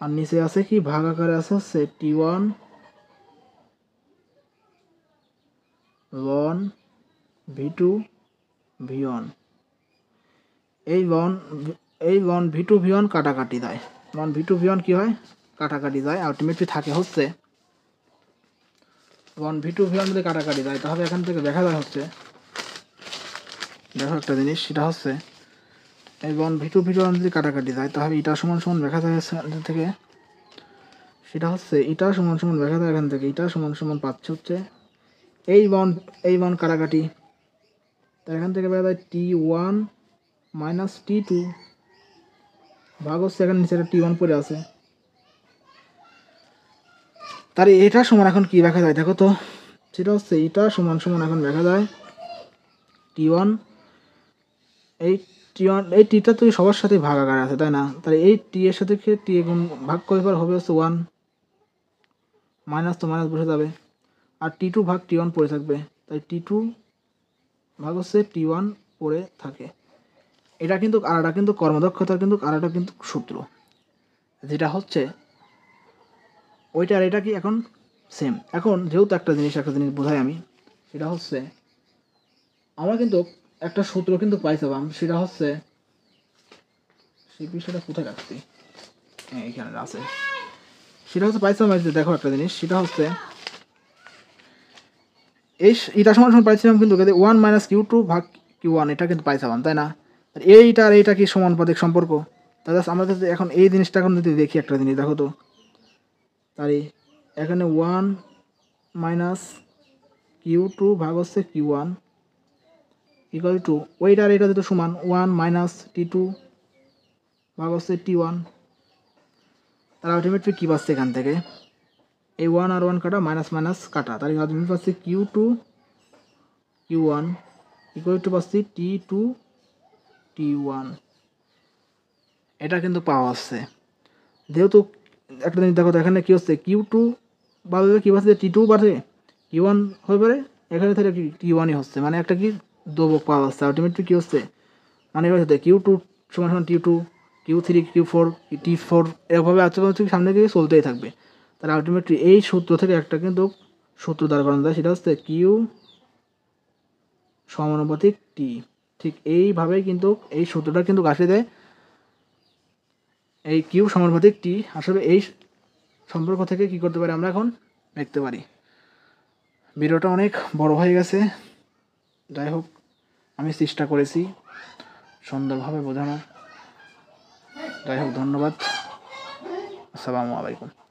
আর নিচে আছে কি ভাগ আকারে আছে হচ্ছে T1 লন V2 V1। এই লন V2 V1 কাটাকাটি যায়, লন V2 V1 কি হয়, কাটাকাটি যায়। আলটিমেটলি থাকে হচ্ছে লন V2 V1 যদি কাটাকাটি যায়, তাহলে এখান থেকে দেখা যায় হচ্ছে, দেখো একটা জিনিস, সেটা হচ্ছে এই লন V2 V1 যদি কাটাকাটি যায়, তাহলে এটা সমান সমান দেখা যায় এখান থেকে, সেটা হচ্ছে এটা সমান সমান দেখা যায় এখান থেকে, এটা সমান সমান পাচ্ছে হচ্ছে এই বন কাটাকাটি, তো এখান থেকে বেড়া যায় T1 মাইনাস T2 ভাগ হচ্ছে এখানে নিচে একটা T1 পড়ে আছে। তার এটা সমান এখন কি দেখা যায় দেখো তো, সেটা হচ্ছে এটা সমান সমান এখন দেখা যায় T1, এই টিটা তো সবার সাথে ভাগ আকারে আছে, তাই না? তাহলে এই টি এর সাথে টি গুণ ভাগ করে পর হবে হচ্ছে 1, মাইনাস তো মাইনাস বসে যাবে, আর T2 ভাগ T1 পড়ে থাকবে, তাই T2 ভাগ হচ্ছে T1 পড়ে থাকে। এটা কিন্তু আরেকটা কিন্তু কর্মদক্ষতার কিন্তু আরেকটা কিন্তু সূত্র, যেটা হচ্ছে ওইটা আর এটা কি এখন সেম। এখন যেহেতু একটা জিনিস বোঝাই আমি, সেটা হচ্ছে আমরা কিন্তু একটা সূত্র কিন্তু পাইছিলাম, সেটা হচ্ছে সেই বিষয়টা কোথায় রাখছি, হ্যাঁ এখানে আছে, সেটা হচ্ছে পাইছিলাম। দেখো একটা জিনিস, সেটা হচ্ছে এটা সমান সমান পাইছিলাম কিন্তু 1 মাইনাস Q2 ভাগ Q1 এটা কিন্তু পাইছিলাম, তাই না? এইটা আর এইটা কি সমানুপাতিক সম্পর্ক? তাহলে আমরা যদি এখন এই জিনিসটা এখন যদি দেখি একটা জিনিস দেখো তো, তাই এখানে 1 মাইনাস Q2 ভাগ হচ্ছে Q1 ইকুয়াল টু ওইটা আর এটা যদি সমান 1 মাইনাস T2 ভাগ হচ্ছে T1। তাহলে আলটিমেটলি কী পাচ্ছে এখান থেকে? এই 1 আর 1 কাটা, মাইনাস মাইনাস কাটা, তাহলে আলটিমেটলি পাচ্ছি Q2 Q1 ইকুয়াল টু পাচ্ছি T2 T1। এটা কিন্তু পাওয়া যাচ্ছে। যেহেতু একটা জিনিস দেখো তো, এখানে কী হচ্ছে Q2 বাড়লে কী পাচ্ছে, T2 বাড়ে, Q1 হয়ে পারে, এখানে তাহলে কি T1ই হচ্ছে, মানে একটা কি দ্রবক পাওয়া যাচ্ছে। আলটিমেটলি কী হচ্ছে, মানে এবার হচ্ছে Q2 সমান সমান T2 Q3 Q4 T4 এভাবে আচরণ সামনে গিয়ে চলতেই থাকবে। তাহলে আলটিমেটলি এই সূত্র থেকে একটা কিন্তু সূত্র দ্বারা করানো যায়, সেটা হচ্ছে Q সমানুপাতিক T। ঠিক এইভাবেই কিন্তু এই সূত্রটা কিন্তু আসে দেয়, এই Q সমানুপাতিক T। আসলে এই সম্পর্ক থেকে কি করতে পারি আমরা এখন দেখতে পারি। ভিডিওটা অনেক বড় হয়ে গেছে, যাই হোক আমি চেষ্টা করেছি সুন্দরভাবে বোঝানোর। যাই হোক, ধন্যবাদ। আসসালামু আলাইকুম।